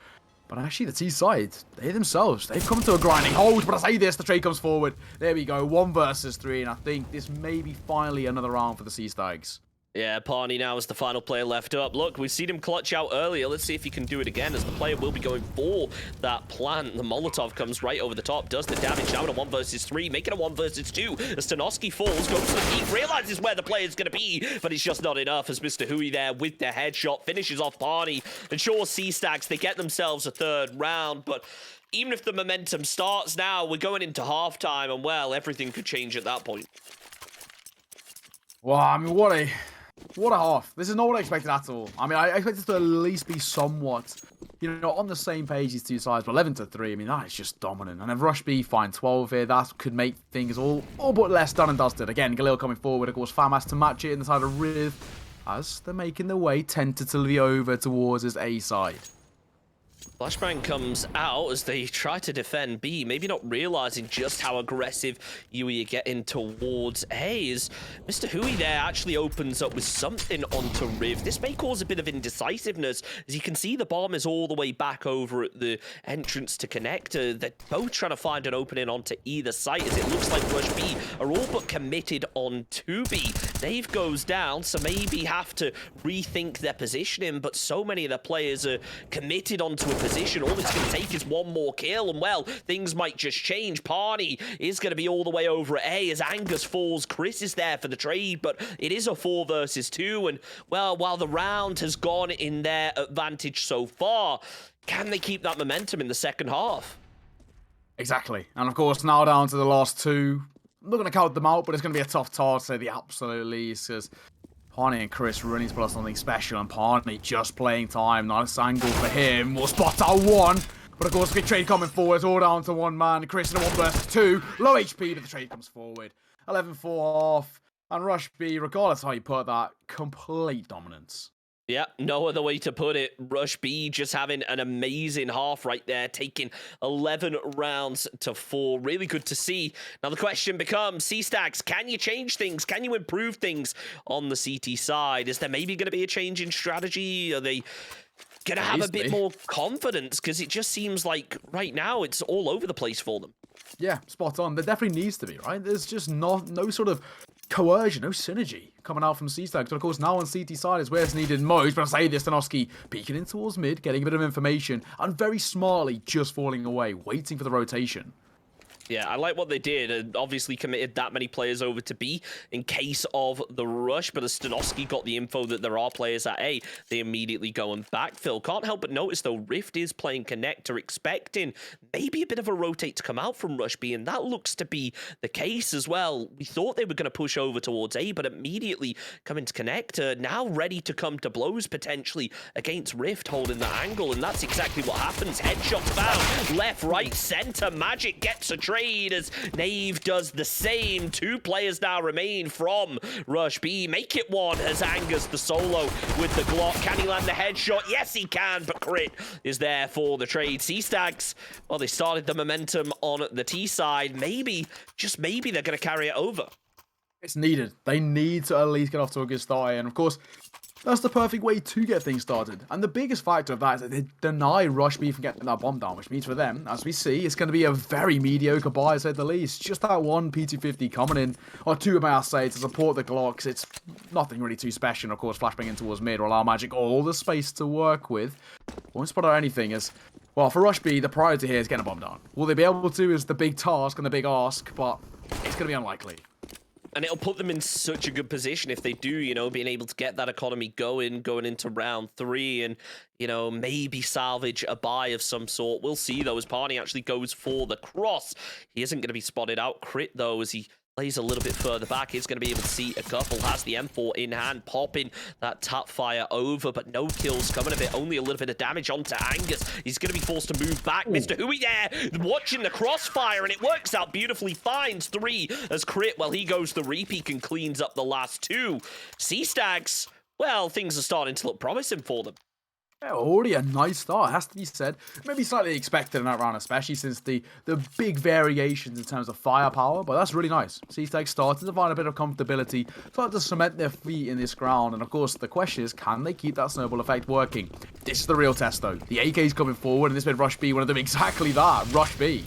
But actually, the T side, they themselves, they've come to a grinding hold. But I say this, the trade comes forward. There we go, 1 versus 3. And I think this may be finally another round for the C-Stags. Yeah, Parney now is the final player left up. Look, we've seen him clutch out earlier. Let's see if he can do it again, as the player will be going for that plant. The Molotov comes right over the top, does the damage now in a 1 versus 3, making a 1 versus 2. As Stanoski falls, goes to the peak, realizes where the player's going to be, but it's just not enough, as Mr. Hui there with the headshot finishes off Parney. And sure, C-Stacks, they get themselves a 3rd round, but even if the momentum starts now, we're going into halftime, and well, everything could change at that point. Well, I mean, what a half. This is not what I expected at all. I mean, I expected it to at least be somewhat, on the same page, these two sides, but 11-3, I mean, that is just dominant. And if Rush B find 12 here, that could make things all but less done and dusted. Again, Galil coming forward, of course, Fam has to match it in the side of Riv, as they're making their way tentatively over towards his A side. Flashbang comes out as they try to defend B, maybe not realizing just how aggressive AUE are getting towards A. As Mr. Hui there actually opens up with something onto Riv. This may cause a bit of indecisiveness, as you can see the bomb is all the way back over at the entrance to Connector. They're both trying to find an opening onto either site, as it looks like Rush B are all but committed on 2B. Dave goes down, so maybe have to rethink their positioning, but so many of the players are committed onto a position. All it's going to take is one more kill, and well, things might just change. Parney is going to be all the way over at A as Angus falls. Chris is there for the trade, but it is a 4 versus 2, and well, while the round has gone in their advantage so far, can they keep that momentum in the second half? Exactly. And of course, now down to the last 2. I'm not going to count them out, but it's going to be a tough task to say the absolute least, because Parney and Chris really need to put up something special, and Parney just playing time. Nice angle for him. We'll spot out 1. But of course, big trade coming forward. It's all down to 1 man. Chris in a 1 versus 2. Low HP, but the trade comes forward. 11-4 off. And Rush B, regardless of how you put that, complete dominance. Yeah, no other way to put it. Rush B just having an amazing half right there, taking 11 rounds to 4. Really good to see. Now the question becomes, C-Stacks, can you change things? Can you improve things on the CT side? Is there maybe going to be a change in strategy? Are they going to have a bit more confidence? Because it just seems like right now it's all over the place for them. Yeah, spot on. There definitely needs to be, right? There's just no sort of coercion, no synergy coming out from C-Stacks. But of course, now on CT side is where it's needed most. But I say this, Stanoski peeking in towards mid, getting a bit of information, and very smartly just falling away, waiting for the rotation. Yeah, I like what they did, and obviously committed that many players over to B in case of the rush, but as Stanoski got the info that there are players at A, they immediately go and backfill. Can't help but notice, though, Rift is playing Connector, expecting maybe a bit of a rotate to come out from Rush B, and that looks to be the case as well. We thought they were going to push over towards A, but immediately coming to Connector, now ready to come to blows, potentially, against Rift, holding that angle, and that's exactly what happens. Headshots found, left, right, center. Magic gets a trade as Nave does the same. 2 players now remain from Rush B. Make it 1 as Angus the solo with the Glock. Can he land the headshot? Yes, he can, but Crit is there for the trade. C-Stacks, well, they started the momentum on the T side. Maybe, just maybe, they're going to carry it over. It's needed. They need to at least get off to a good start here. And of course, that's the perfect way to get things started. And the biggest factor of that is that they deny Rush B from getting that bomb down, which means for them, as we see, it's going to be a very mediocre buy, to say the least. Just that 1 P250 coming in, or 2, may I say, to support the Glocks. It's nothing really too special. And of course, flashbang in towards mid will allow Magic all the space to work with. Won't spot out anything as, well, for Rush B, the priority here is getting a bomb down. Will they be able to is the big task and the big ask, but it's going to be unlikely. And it'll put them in such a good position if they do, being able to get that economy going into round 3 and, maybe salvage a buy of some sort. We'll see, though, as Parney actually goes for the cross. He isn't going to be spotted out. Crit, though, as he plays a little bit further back, he's going to be able to see a couple. Has the M4 in hand, popping that tap fire over, but no kills coming of it. Only a little bit of damage onto Angus. He's going to be forced to move back. Ooh. Mr. Hui there, watching the crossfire, and it works out beautifully. Finds 3 as Crit, well, he goes the repeat and cleans up the last 2. C-Stacks, well, things are starting to look promising for them. Yeah, already a nice start, has to be said. Maybe slightly expected in that round, especially since the big variations in terms of firepower, but that's really nice. C-Stacks started to find a bit of comfortability, started to cement their feet in this ground, and of course the question is, can they keep that snowball effect working? This is the real test though. The AK's coming forward, and this made Rush B one of them exactly that, Rush B.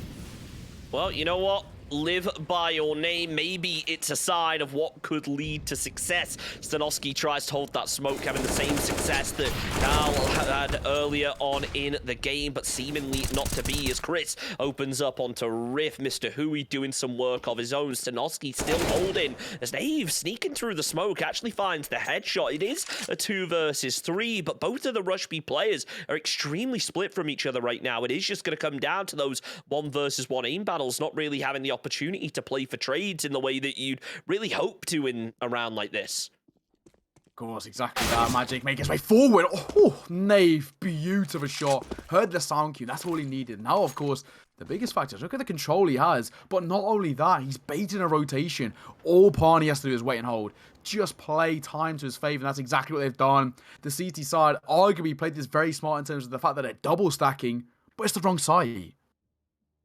Well, you know what? live by your name. Maybe it's a sign of what could lead to success. Stanoski tries to hold that smoke, having the same success that Cal had earlier on in the game, but seemingly not to be, as Chris opens up onto Riff. Mr. Hui doing some work of his own. Stanoski still holding, as Nave sneaking through the smoke actually finds the headshot. It is a 2 versus 3, but both of the Rush B players are extremely split from each other right now. It is just going to come down to those 1 versus 1 aim battles, not really having the opportunity to play for trades in the way that you'd really hope to in a round like this. Of course, exactly that. Magic make his way forward. Oh, Nave, beautiful shot. Heard the sound cue. That's all he needed. Now, of course, the biggest factor is look at the control he has. But not only that, he's baiting a rotation. All Parney has to do is wait and hold. Just play time to his favor, and that's exactly what they've done. The CT side arguably played this very smart in terms of the fact that they're double stacking, but it's the wrong side.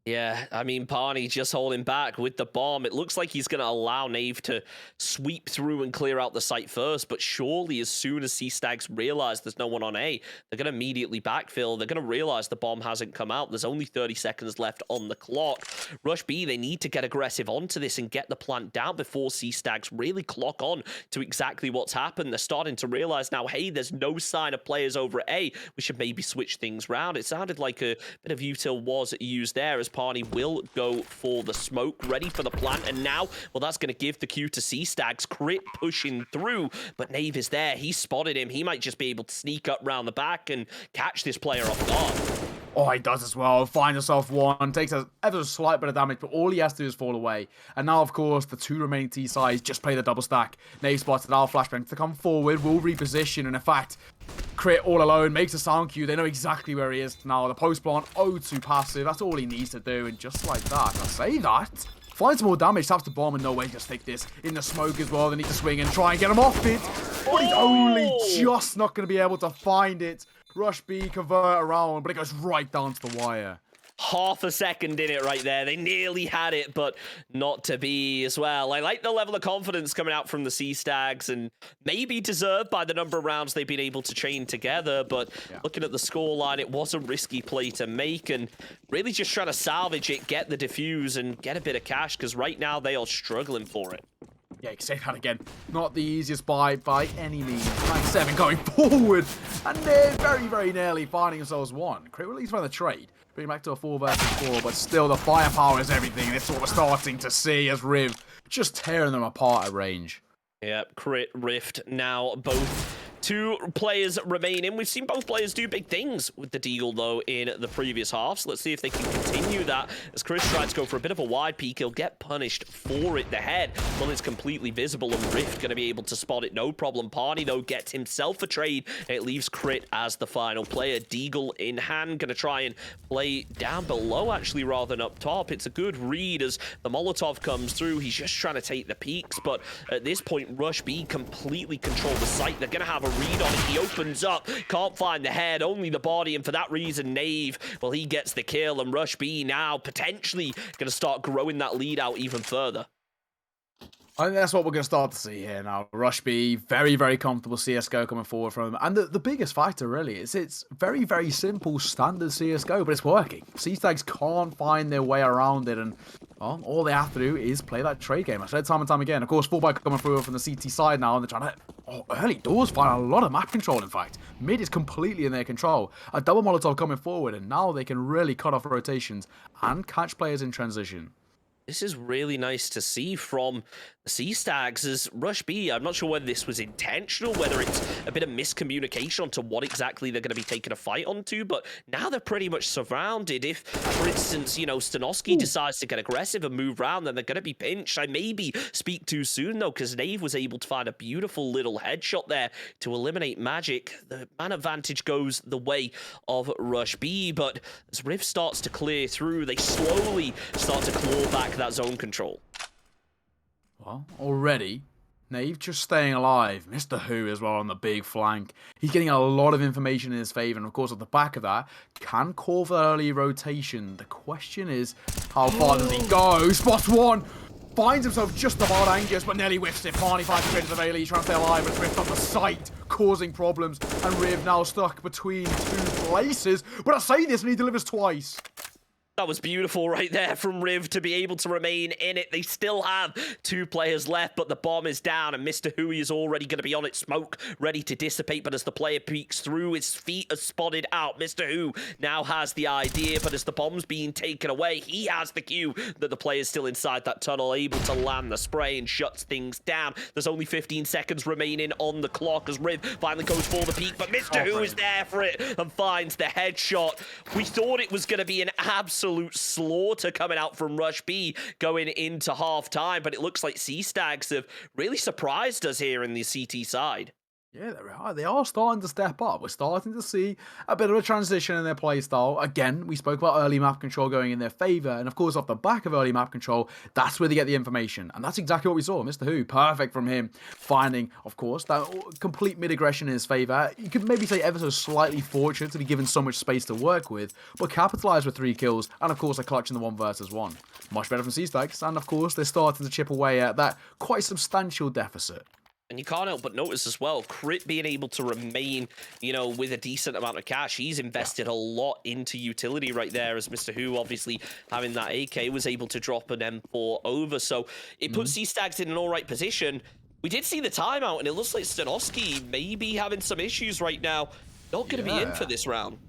Yeah, I mean, Parney just holding back with the bomb. It looks like he's going to allow Nave to sweep through and clear out the site first, but surely as soon as C-Stags realize there's no one on A, they're going to immediately backfill. They're going to realize the bomb hasn't come out. There's only 30 seconds left on the clock. Rush B, they need to get aggressive onto this and get the plant down before C-Stags really clock on to exactly what's happened. They're starting to realize now, hey, there's no sign of players over at A. We should maybe switch things around. It sounded like a bit of util was used there, as Parney will go for the smoke, ready for the plant, and now, well, that's going to give the cue to C-Stags. Crit pushing through, but Nave is there. He spotted him. He might just be able to sneak up round the back and catch this player off guard. Oh, he does as well. Finds himself one. Takes a ever so slight bit of damage, but all he has to do is fall away. And now, of course, the 2 remaining T-sides just play the double stack. Nave spots it. Our flashbang to come forward. Will reposition. And in fact, Crit all alone makes a sound cue. They know exactly where he is now. The post plant, O2 passive. That's all he needs to do. And just like that, I say that. Finds more damage, taps the bomb, and no way to stick this in the smoke as well. They need to swing and try and get him off it. But he's only just not going to be able to find it. Rush B convert around, but it goes right down to the wire. Half a second in it right there. They nearly had it, but not to be as well. I like the level of confidence coming out from the C-Stags, and maybe deserved by the number of rounds they've been able to chain together, but looking at the scoreline, it was a risky play to make, and really just trying to salvage it, get the defuse, and get a bit of cash, because right now they are struggling for it. Yeah, you can say that again. Not the easiest by any means. 9-7 going forward, and they're very, very nearly finding themselves one. Crit release from the trade. Bring back to a 4 versus 4, but still the firepower is everything. That's what we're starting to see as Riv just tearing them apart at range. Yep, Crit, Rift, now both 2 players remaining. We've seen both players do big things with the Deagle, though, in the previous halves. Let's see if they can continue that. As Chris tries to go for a bit of a wide peek, he'll get punished for it. The head, well, it's completely visible, and Rift going to be able to spot it, no problem. Parney, though, gets himself a trade. It leaves Crit as the final player. Deagle in hand, going to try and play down below, actually, rather than up top. It's a good read as the Molotov comes through. He's just trying to take the peaks, but at this point, Rush B completely control the site. They're going to have a read on it. He opens up, can't find the head, only the body, and for that reason, Nave, well, he gets the kill, and Rush B now potentially going to start growing that lead out even further. I think that's what we're going to start to see here now. Rush B, very, very comfortable CSGO coming forward from them. And the biggest factor, really, is it's very, very simple, standard CSGO, but it's working. C-Stags can't find their way around it, and well, all they have to do is play that trade game. I've said time and time again. Of course, fullback coming through from the CT side now, and they're trying to... early doors find a lot of map control, in fact. Mid is completely in their control. A double Molotov coming forward, and now they can really cut off rotations and catch players in transition. This is really nice to see from the C-Stags as Rush B. I'm not sure whether this was intentional, whether it's a bit of miscommunication onto what exactly they're going to be taking a fight onto, but now they're pretty much surrounded. If, for instance, you know, Stanoski decides to get aggressive and move around, then they're going to be pinched. I maybe speak too soon, though, because Nave was able to find a beautiful little headshot there to eliminate Magic. The man advantage goes the way of Rush B, but as Rift starts to clear through, they slowly start to claw back that zone control. Well, already, Nave just staying alive. Mr. Who as well on the big flank. He's getting a lot of information in his favor, and of course, at the back of that, can call for early rotation. The question is, how far does he go? Spots one! Finds himself just about Angus, but nearly whiffs it. Parney finds the of Ailey, trying to stay alive, but Rift off the site, causing problems. And Riv now stuck between 2 places. But I say this, and he delivers twice. That was beautiful right there from Riv to be able to remain in it. They still have 2 players left, but the bomb is down, and Mr. Hui is already going to be on it. Smoke ready to dissipate, but as the player peeks through, his feet are spotted out. Mr. Hu now has the idea, but as the bomb's being taken away, he has the cue that the player's still inside that tunnel, able to land the spray and shuts things down. There's only 15 seconds remaining on the clock as Riv finally goes for the peak, but Mr. Hu is there for it and finds the headshot. We thought it was going to be an absolute slaughter coming out from Rush B going into half time, but it looks like C-Stags have really surprised us here in the CT side. Yeah, they are starting to step up. We're starting to see a bit of a transition in their playstyle. Again, we spoke about early map control going in their favor, and of course, off the back of early map control, that's where they get the information. And that's exactly what we saw. Mr. Hu, perfect from him, finding, of course, that complete mid-aggression in his favor. You could maybe say ever so slightly fortunate to be given so much space to work with, but capitalized with 3 kills, and of course, a clutch in the 1 versus 1. Much better from C-Stags, and of course, they're starting to chip away at that quite substantial deficit. And you can't help but notice as well, Crit being able to remain, with a decent amount of cash. He's invested a lot into utility right there, as Mr. Hu, obviously, having that AK, was able to drop an M4 over. So it puts C-Stags in an all right position. We did see the timeout, and it looks like Stanovsky may be having some issues right now. Not going to be in for this round.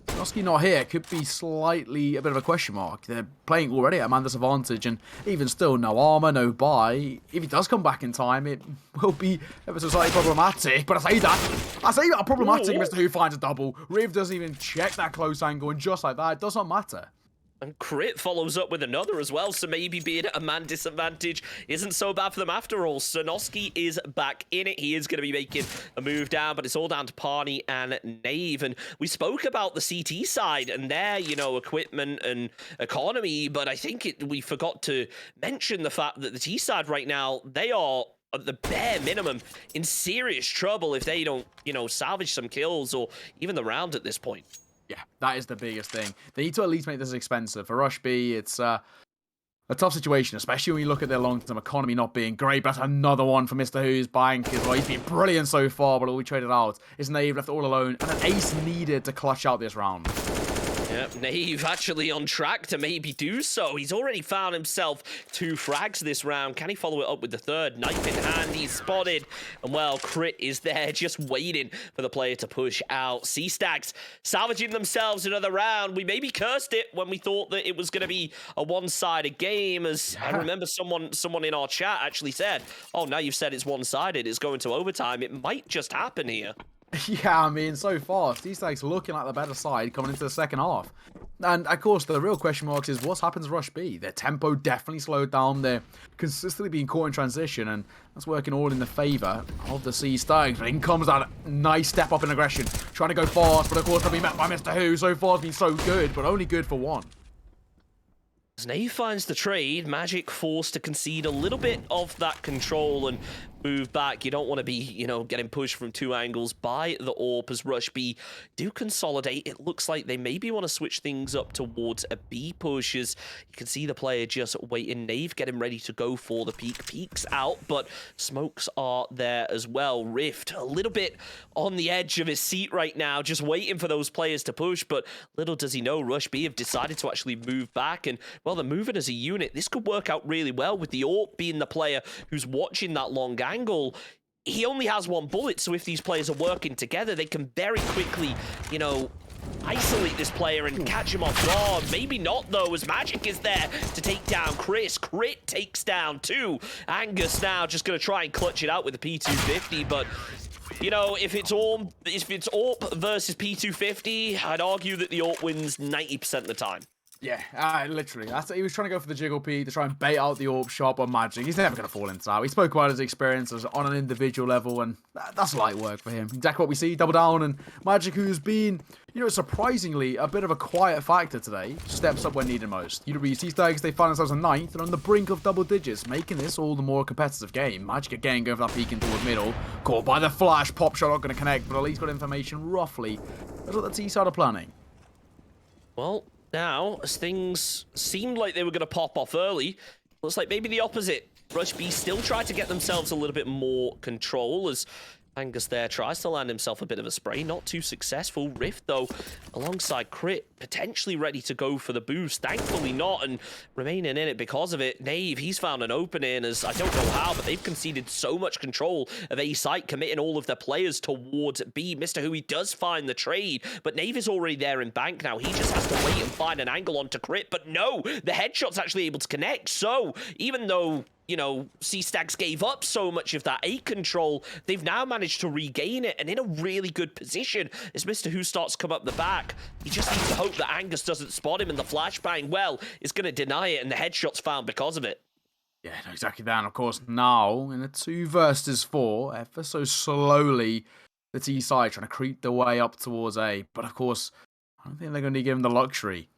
Stanovsky not here could be slightly a bit of a question mark. They're playing already at a man disadvantage, and even still, no armor, no buy. If he does come back in time, it will be ever so slightly problematic. But I say that problematic. Mr. Hu finds a double. Riv doesn't even check that close angle, and just like that, it does not matter. And Crit follows up with another as well, so maybe being at a man disadvantage isn't so bad for them after all. Stanovsky is back in it. He is going to be making a move down, but it's all down to Parney and Nave. And we spoke about the CT side and their, equipment and economy, but I think we forgot to mention the fact that the T side right now, they are at the bare minimum in serious trouble if they don't, salvage some kills or even the round at this point. Yeah, that is the biggest thing. They need to at least make this expensive. For Rush B, it's a tough situation, especially when you look at their long-term economy not being great. But that's another one for Mr. Who's bank as well. He's been brilliant so far, but all we traded out is Nave left all alone, and an ace needed to clutch out this round. Yep, Nave actually on track to maybe do so. He's already found himself 2 frags this round. Can he follow it up with the 3rd? Knife in hand, he's spotted. And well, Crit is there just waiting for the player to push out. C-Stags salvaging themselves another round. We maybe cursed it when we thought that it was going to be a one-sided game, as I remember someone in our chat actually said, oh, now you've said it's one-sided, it's going to overtime. It might just happen here. Yeah, I mean, so far, C-Stags looking like the better side coming into the second half. And, of course, the real question marks is what happens to Rush B? Their tempo definitely slowed down. They're consistently being caught in transition, and that's working all in the favour of the C-Stags. But in comes that nice step up in aggression, trying to go fast, but, of course, they'll be met by Mr. Hu. So far, it's been so good, but only good for 1. As Nave finds the trade, Magic forced to concede a little bit of that control and move back. You don't want to be, getting pushed from 2 angles by the AWP as Rush B do consolidate. It looks like they maybe want to switch things up towards a B push, as you can see the player just waiting. Nave getting ready to go for the peek. Peeks out, but smokes are there as well. Rift a little bit on the edge of his seat right now, just waiting for those players to push, but little does he know Rush B have decided to actually move back, and well, they're moving as a unit. This could work out really well with the AWP being the player who's watching that long angle. He only has 1 bullet, so if these players are working together, they can very quickly, isolate this player and catch him off guard. Maybe not, though, as Magic is there to take down Chris. Crit takes down 2. Angus now just going to try and clutch it out with the P250, but if it's AWP versus P250, I'd argue that the AWP wins 90% of the time. Yeah, literally. He was trying to go for the Jiggle P to try and bait out the AWP shot on Magic. He's never going to fall into that. We spoke about his experiences on an individual level, and that's light work for him. Exactly what we see. Double down, and Magic, who's been, surprisingly a bit of a quiet factor today, steps up when needed most. UWC Stags, they find themselves in 9th and on the brink of double digits, making this all the more competitive game. Magic again going for that peek into the middle. Caught by the flash. Pop shot not going to connect, but at least got information roughly. That's what the T side are planning. Well, now, as things seemed like they were going to pop off early, looks like maybe the opposite. Rush B still tried to get themselves a little bit more control, as Angus there tries to land himself a bit of a spray, not too successful. Rift, though, alongside Crit, potentially ready to go for the boost. Thankfully not, and remaining in it because of it. Nave, he's found an opening, as I don't know how, but they've conceded so much control of A site, committing all of their players towards B. Mr. Hui does find the trade, but Nave is already there in bank now. He just has to wait and find an angle onto Crit, but no, the headshot's actually able to connect. So even though, you know, C-Stags gave up so much of that A control, they've now managed to regain it and in a really good position as Mr. Who starts to come up the back. He just needs to hope that Angus doesn't spot him, and the flashbang, well, is going to deny it, and the headshot's found because of it. Yeah, no, exactly that. And of course, now in a 2 versus 4, ever so slowly, the T side trying to creep their way up towards A. But of course, I don't think they're going to give them the luxury.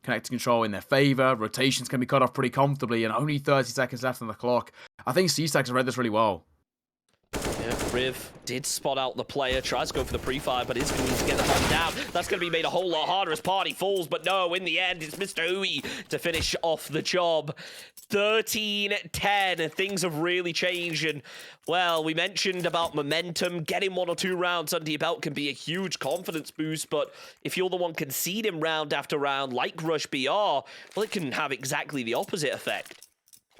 Connecting control in their favor, rotations can be cut off pretty comfortably, and only 30 seconds left on the clock. I think C-Stags have read this really well. Yeah, Riv did spot out the player, tries to go for the pre-fire, but is going to need to get the bomb down. That's going to be made a whole lot harder as Party falls, but no, in the end, it's Mr. Hui to finish off the job. 13-10, things have really changed, and, well, we mentioned about momentum. Getting 1 or 2 rounds under your belt can be a huge confidence boost, but if you're the one conceding round after round, like Rush BR, well, it can have exactly the opposite effect.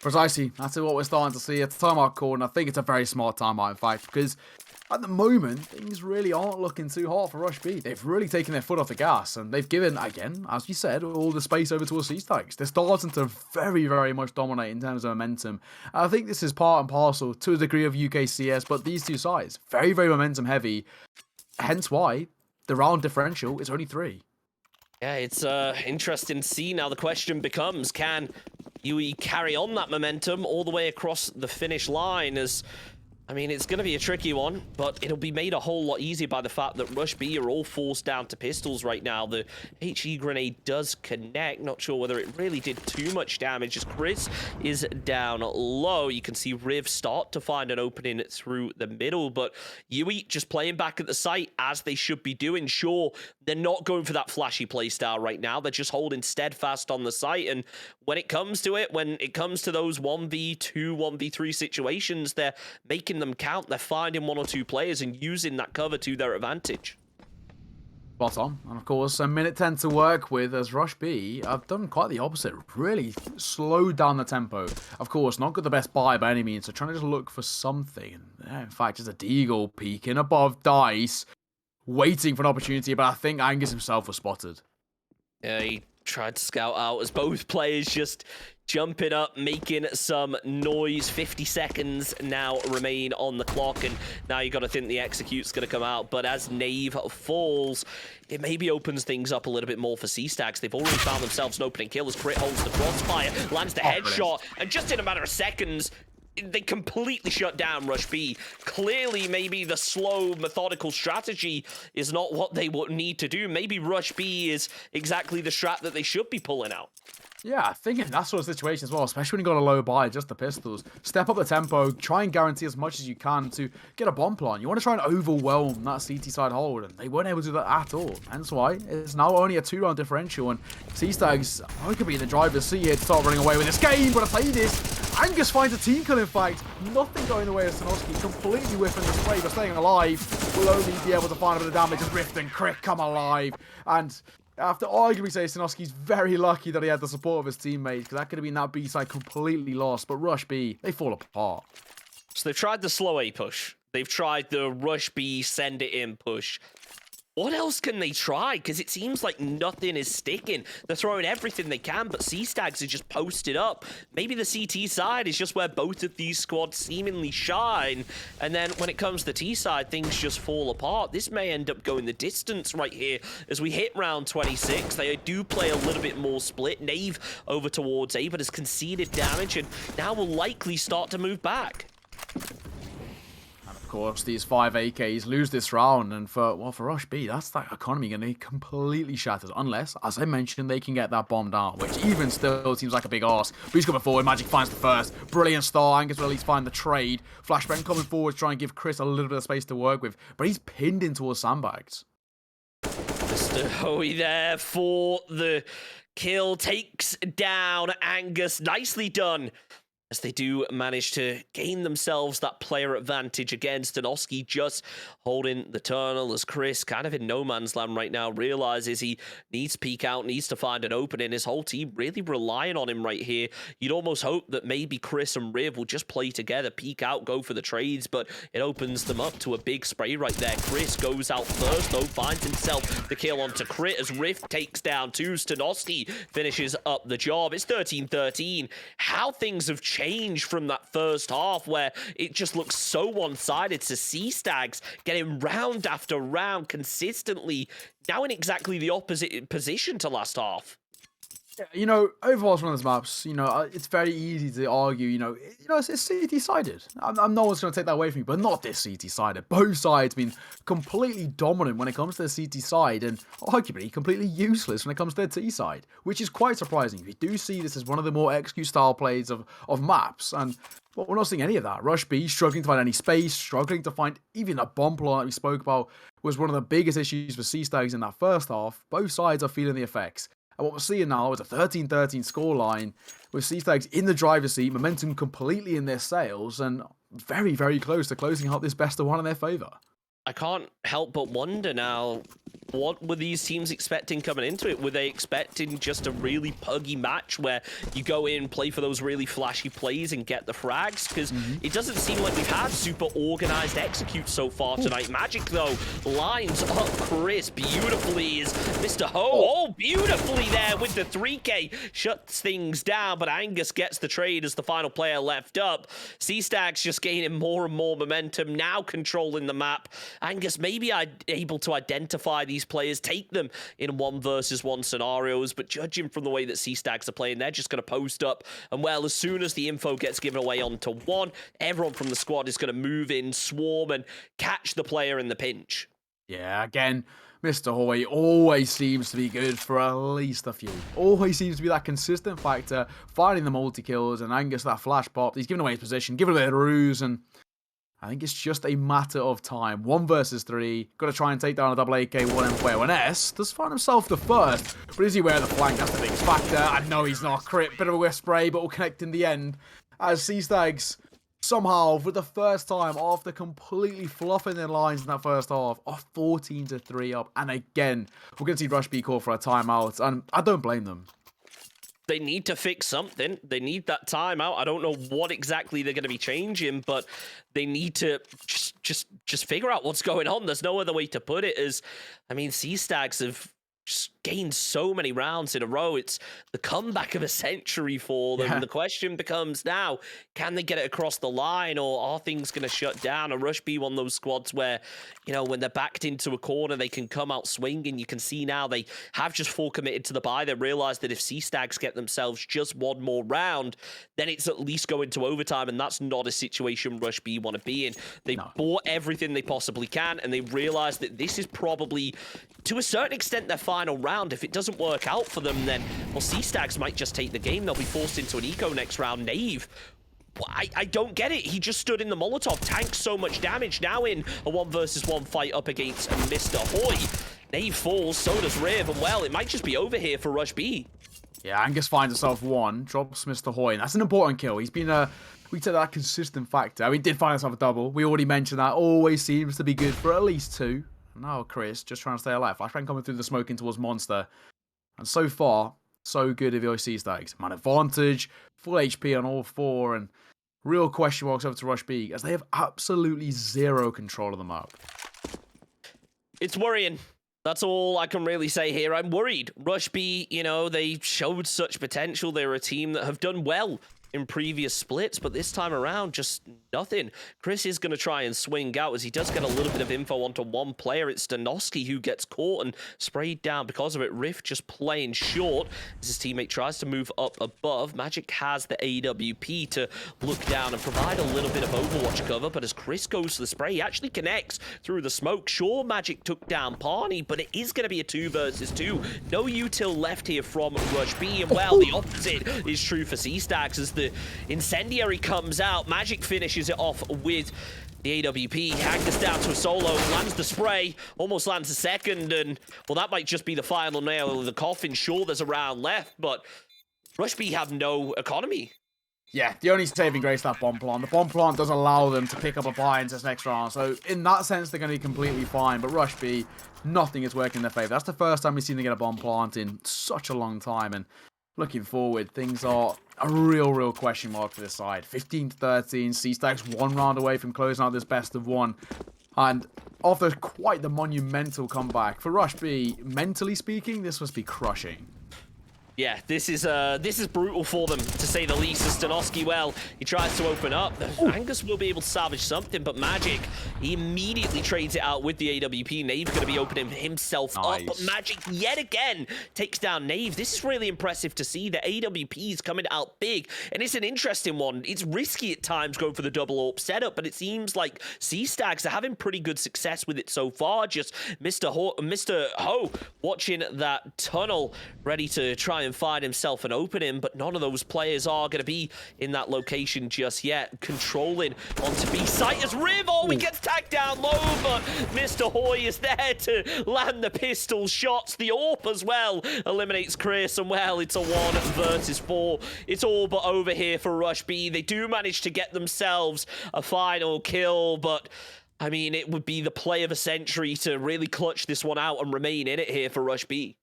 Precisely. That's what we're starting to see. It's a timeout call, and I think it's a very smart timeout, in fact, because at the moment, things really aren't looking too hot for Rush B. They've really taken their foot off the gas, and they've given, again, as you said, all the space over towards C-Stags. They're starting to very, very much dominate in terms of momentum. And I think this is part and parcel to a degree of UKCS, but these two sides, very, very momentum heavy, hence why the round differential is only 3. Yeah, it's interesting to see. Now the question becomes, can AUE carry on that momentum all the way across the finish line? As, I mean, it's going to be a tricky one, but it'll be made a whole lot easier by the fact that Rush B are all forced down to pistols right now. The HE grenade does connect. Not sure whether it really did too much damage, as Chris is down low. You can see Riv start to find an opening through the middle, but AUE just playing back at the site as they should be doing. Sure, they're not going for that flashy playstyle right now. They're just holding steadfast on the site, and when it comes to it, when it comes to those 1v2, 1v3 situations, they're making them count. They're finding 1 or 2 players and using that cover to their advantage. Spot on. And of course, a minute 10 to work with as Rush B have done quite the opposite. Really slowed down the tempo. Of course, not got the best buy by any means, so trying to just look for something. In fact, just a Deagle peeking above Dice, waiting for an opportunity, but I think Angus himself was spotted. Yeah, he tried to scout out as both players just jumping up, making some noise. 50 seconds now remain on the clock, and now you got to think the execute's going to come out. But as Nave falls, it maybe opens things up a little bit more for C-Stags. They've already found themselves an opening kill as Crit holds the crossfire, lands the headshot, and just in a matter of seconds, they completely shut down Rush B. Clearly, maybe the slow, methodical strategy is not what they would need to do. Maybe Rush B is exactly the strat that they should be pulling out. Yeah, I think in that sort of situation as well, especially when you got a low buy, just the pistols, step up the tempo, try and guarantee as much as you can to get a bomb plant. You want to try and overwhelm that CT side hold, and they weren't able to do that at all. Hence why it's now only a 2-round differential, and C-Stags could be in the driver's seat here to start running away with this game, but I tell you this, Angus finds a team kill, in fact. Nothing going the way of Sanoski, completely whiffing the spray, but staying alive. Will only be able to find a bit of damage as Rift and Crit come alive, and after arguably saying Sanoski's very lucky that he had the support of his teammates, because that could have been that B-side completely lost. But Rush B, they fall apart. So they've tried the slow A push. They've tried the Rush B send it in push. What else can they try? Because it seems like nothing is sticking. They're throwing everything they can, but C-Stags are just posted up. Maybe the CT side is just where both of these squads seemingly shine. And then when it comes to the T side, things just fall apart. This may end up going the distance right here as we hit round 26. They do play a little bit more split. Nave over towards A, but has conceded damage and now will likely start to move back. Of course, these 5 AKs lose this round, and for Rush B, that's that economy going to be completely shattered, unless, as I mentioned, they can get that bomb down, which even still seems like a big arse. Boost coming forward, Magic finds the first, brilliant start, Angus will at least find the trade, Flashbang coming forward, trying to give Chris a little bit of space to work with, but he's pinned in towards sandbags. Mr. Hui there for the kill, takes down Angus, nicely done. as they do manage to gain themselves that player advantage again. Stanoski just holding the tunnel as Chris, kind of in no man's land right now, realizes he needs to peek out, needs to find an opening. His whole team really relying on him right here. You'd almost hope that maybe Chris and Riv will just play together, peek out, go for the trades, but it opens them up to a big spray right there. Chris goes out first, though, finds himself the kill onto Crit as Rift takes down 2. Stanoski finishes up the job. It's 13-13. How things have changed from that first half where it just looks so one-sided to CSGO getting round after round consistently, now in exactly the opposite position to last half. You know, Overwatch one of those maps, you know, it's very easy to argue, it's CT-sided. No one's going to take that away from me, but not this CT-sided. Both sides been completely dominant when it comes to the CT side, and arguably completely useless when it comes to the T side, which is quite surprising. We do see this as one of the more XQ style plays of maps, and well, we're not seeing any of that. Rush B struggling to find any space, struggling to find even a bomb plot that we spoke about was one of the biggest issues for CSGO in that first half. Both sides are feeling the effects. And what we're seeing now is a 13-13 scoreline with CSGO in the driver's seat, momentum completely in their sails, and very, very close to closing out this best of one in their favour. I can't help but wonder now, what were these teams expecting coming into it? Were they expecting just a really puggy match where you go in, play for those really flashy plays and get the frags? Because it doesn't seem like we've had super organized execute so far tonight. Magic, though, lines up Chris beautifully as Mr. Ho. Oh, beautifully there with the 3K. Shuts things down, but Angus gets the trade as the final player left up. CSGO's just gaining more and more momentum, now controlling the map. Angus maybe able to identify these players, take them in 1 versus 1 scenarios, but judging from the way that CSGO are playing, they're just going to post up, and well, as soon as the info gets given away onto 1, everyone from the squad is going to move in, swarm, and catch the player in the pinch. Yeah, again, Mr. Hoy always seems to be good for at least a few. Always seems to be that consistent factor, finding the multi-kills, and Angus that flash pop. He's giving away his position, giving away the ruse, and I think it's just a matter of time. 1 versus 3. Got to try and take down a double AK 1M player. When S does find himself the first. But is he wearing the flank? That's the biggest factor. I know he's not Crit. Bit of a whiff spray, but will connect in the end. As CSGO somehow, for the first time, after completely fluffing their lines in that first half, are 14-3 up. And again, we're going to see Rush be called for a timeout. And I don't blame them. They need to fix something. They need that timeout. I don't know what exactly they're going to be changing, but they need to just figure out what's going on. There's no other way to put it. I mean, CSGO have just gained so many rounds in a row. It's the comeback of a century for them. Yeah. The question becomes now, can they get it across the line, or are things going to shut down? A Rush be one of those squads where, when they're backed into a corner, they can come out swinging. You can see now they have just full committed to the buy. They realize that if CSGO get themselves just 1 more round, then it's at least going to overtime, and that's not a situation Rush B want to be in. They bought everything they possibly can, and they realize that this is probably, to a certain extent, their final round. If it doesn't work out for them, then, well, CSGO might just take the game. They'll be forced into an eco next round. Nave, I don't get it. He just stood in the Molotov, tanked so much damage. Now in a 1 versus 1 fight up against Mr. Hoy. Nave falls, so does Riv, and well, it might just be over here for Rush B. Yeah, Angus finds himself 1, drops Mr. Hoy, and that's an important kill. He's been we said that consistent factor. I mean, he did find himself a double. We already mentioned that. Always seems to be good for at least 2. Now Chris just trying to stay alive. Flashbang coming through the smoke in towards Monster. And so far, so good if CSGO. Man advantage, full HP on all 4, and real question marks over to Rush B, as they have absolutely 0 control of the map. It's worrying. That's all I can really say here. I'm worried. Rush B, they showed such potential. They're a team that have done well in previous splits, but this time around, just nothing. Chris is going to try and swing out as he does get a little bit of info onto 1 player. It's Stanoski who gets caught and sprayed down because of it. Rift just playing short as his teammate tries to move up above. Magic has the AWP to look down and provide a little bit of Overwatch cover, but as Chris goes to the spray, he actually connects through the smoke. Sure, Magic took down Parney, but it is going to be a 2 versus 2. No util left here from Rush B, and well, the opposite is true for CSGO as the incendiary comes out. Magic finishes it off with the AWP. Angus down to a solo, lands the spray, almost lands a second, and well, that might just be the final nail of the coffin. Sure, there's a round left, but Rush B have no economy. Yeah, the only saving grace is that bomb plant. The bomb plant does allow them to pick up a buy into this next round. So in that sense, they're going to be completely fine. But Rush B, nothing is working in their favor. That's the first time we've seen them get a bomb plant in such a long time. And looking forward, things are a real question mark for this side. 15-13, C-Stacks 1 round away from closing out this best of 1. And after quite the monumental comeback, for Rush B, mentally speaking, this must be crushing. Yeah, this is brutal for them, to say the least. As Stanoski, well, he tries to open up. Angus will be able to salvage something, but Magic, he immediately trades it out with the AWP. Nave's going to be opening himself up, but Magic, yet again, takes down Nave. This is really impressive to see. The AWP is coming out big, and it's an interesting one. It's risky at times going for the double AWP setup, but it seems like C-Stags are having pretty good success with it so far. Just Mr. Ho watching that tunnel, ready to try and find himself an opening, but none of those players are going to be in that location just yet. Controlling onto B site as Riv, he gets tagged down low, but Mr. Hoy is there to land the pistol shots. The AWP as well eliminates Chris, and well, it's a 1 versus 4. It's all but over here for Rush B. They do manage to get themselves a final kill, but I mean, it would be the play of a century to really clutch this one out and remain in it here for Rush B.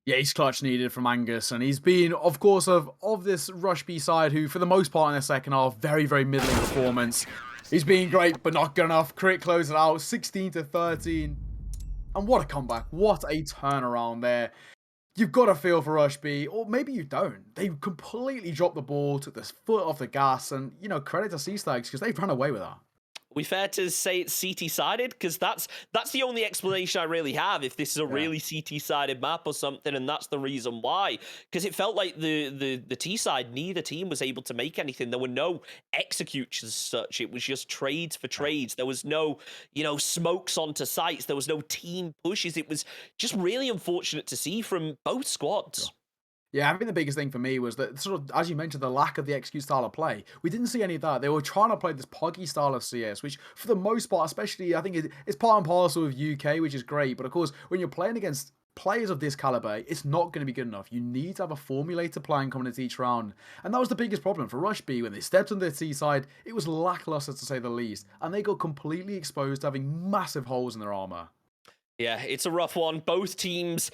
Yeah, he's clutch needed from Angus, and he's been, of course, of this Rush B side, who, for the most part in the second half, very middling performance. He's been great, but not good enough. Crit closed it out, 16-13. And what a comeback. What a turnaround there. You've got to feel for Rush B, or maybe you don't. They completely dropped the ball, took this foot off the gas, and, you know, credit to C-Stags, because they've run away with that. We fair to say it's CT-sided? Because that's the only explanation I really have, if this is a really CT-sided map or something, and that's the reason why. Because it felt like the T-side, neither team was able to make anything. There were no executes as such. It was just trades for trades. There was no, you know, smokes onto sites. There was no team pushes. It was just really unfortunate to see from both squads. Yeah, I think the biggest thing for me was that, sort of, as you mentioned, the lack of the execute style of play. We didn't see any of that. They were trying to play this poggy style of CS, which, for the most part, especially, I think it's part and parcel of UK, which is great. But, of course, when you're playing against players of this caliber, it's not going to be good enough. You need to have a formulated plan coming into each round. And that was the biggest problem for Rush B. When they stepped on their T side, it was lackluster, to say the least. And they got completely exposed to having massive holes in their armor. Yeah, it's a rough one. Both teams...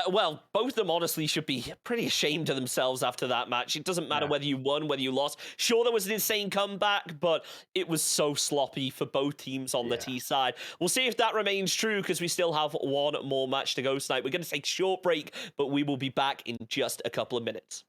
well, both of them honestly should be pretty ashamed of themselves after that match. It doesn't matter whether you won, whether you lost. Sure, there was an insane comeback, but it was so sloppy for both teams on the T side. We'll see if that remains true, because we still have one more match to go tonight. We're going to take a short break, but we will be back in just a couple of minutes.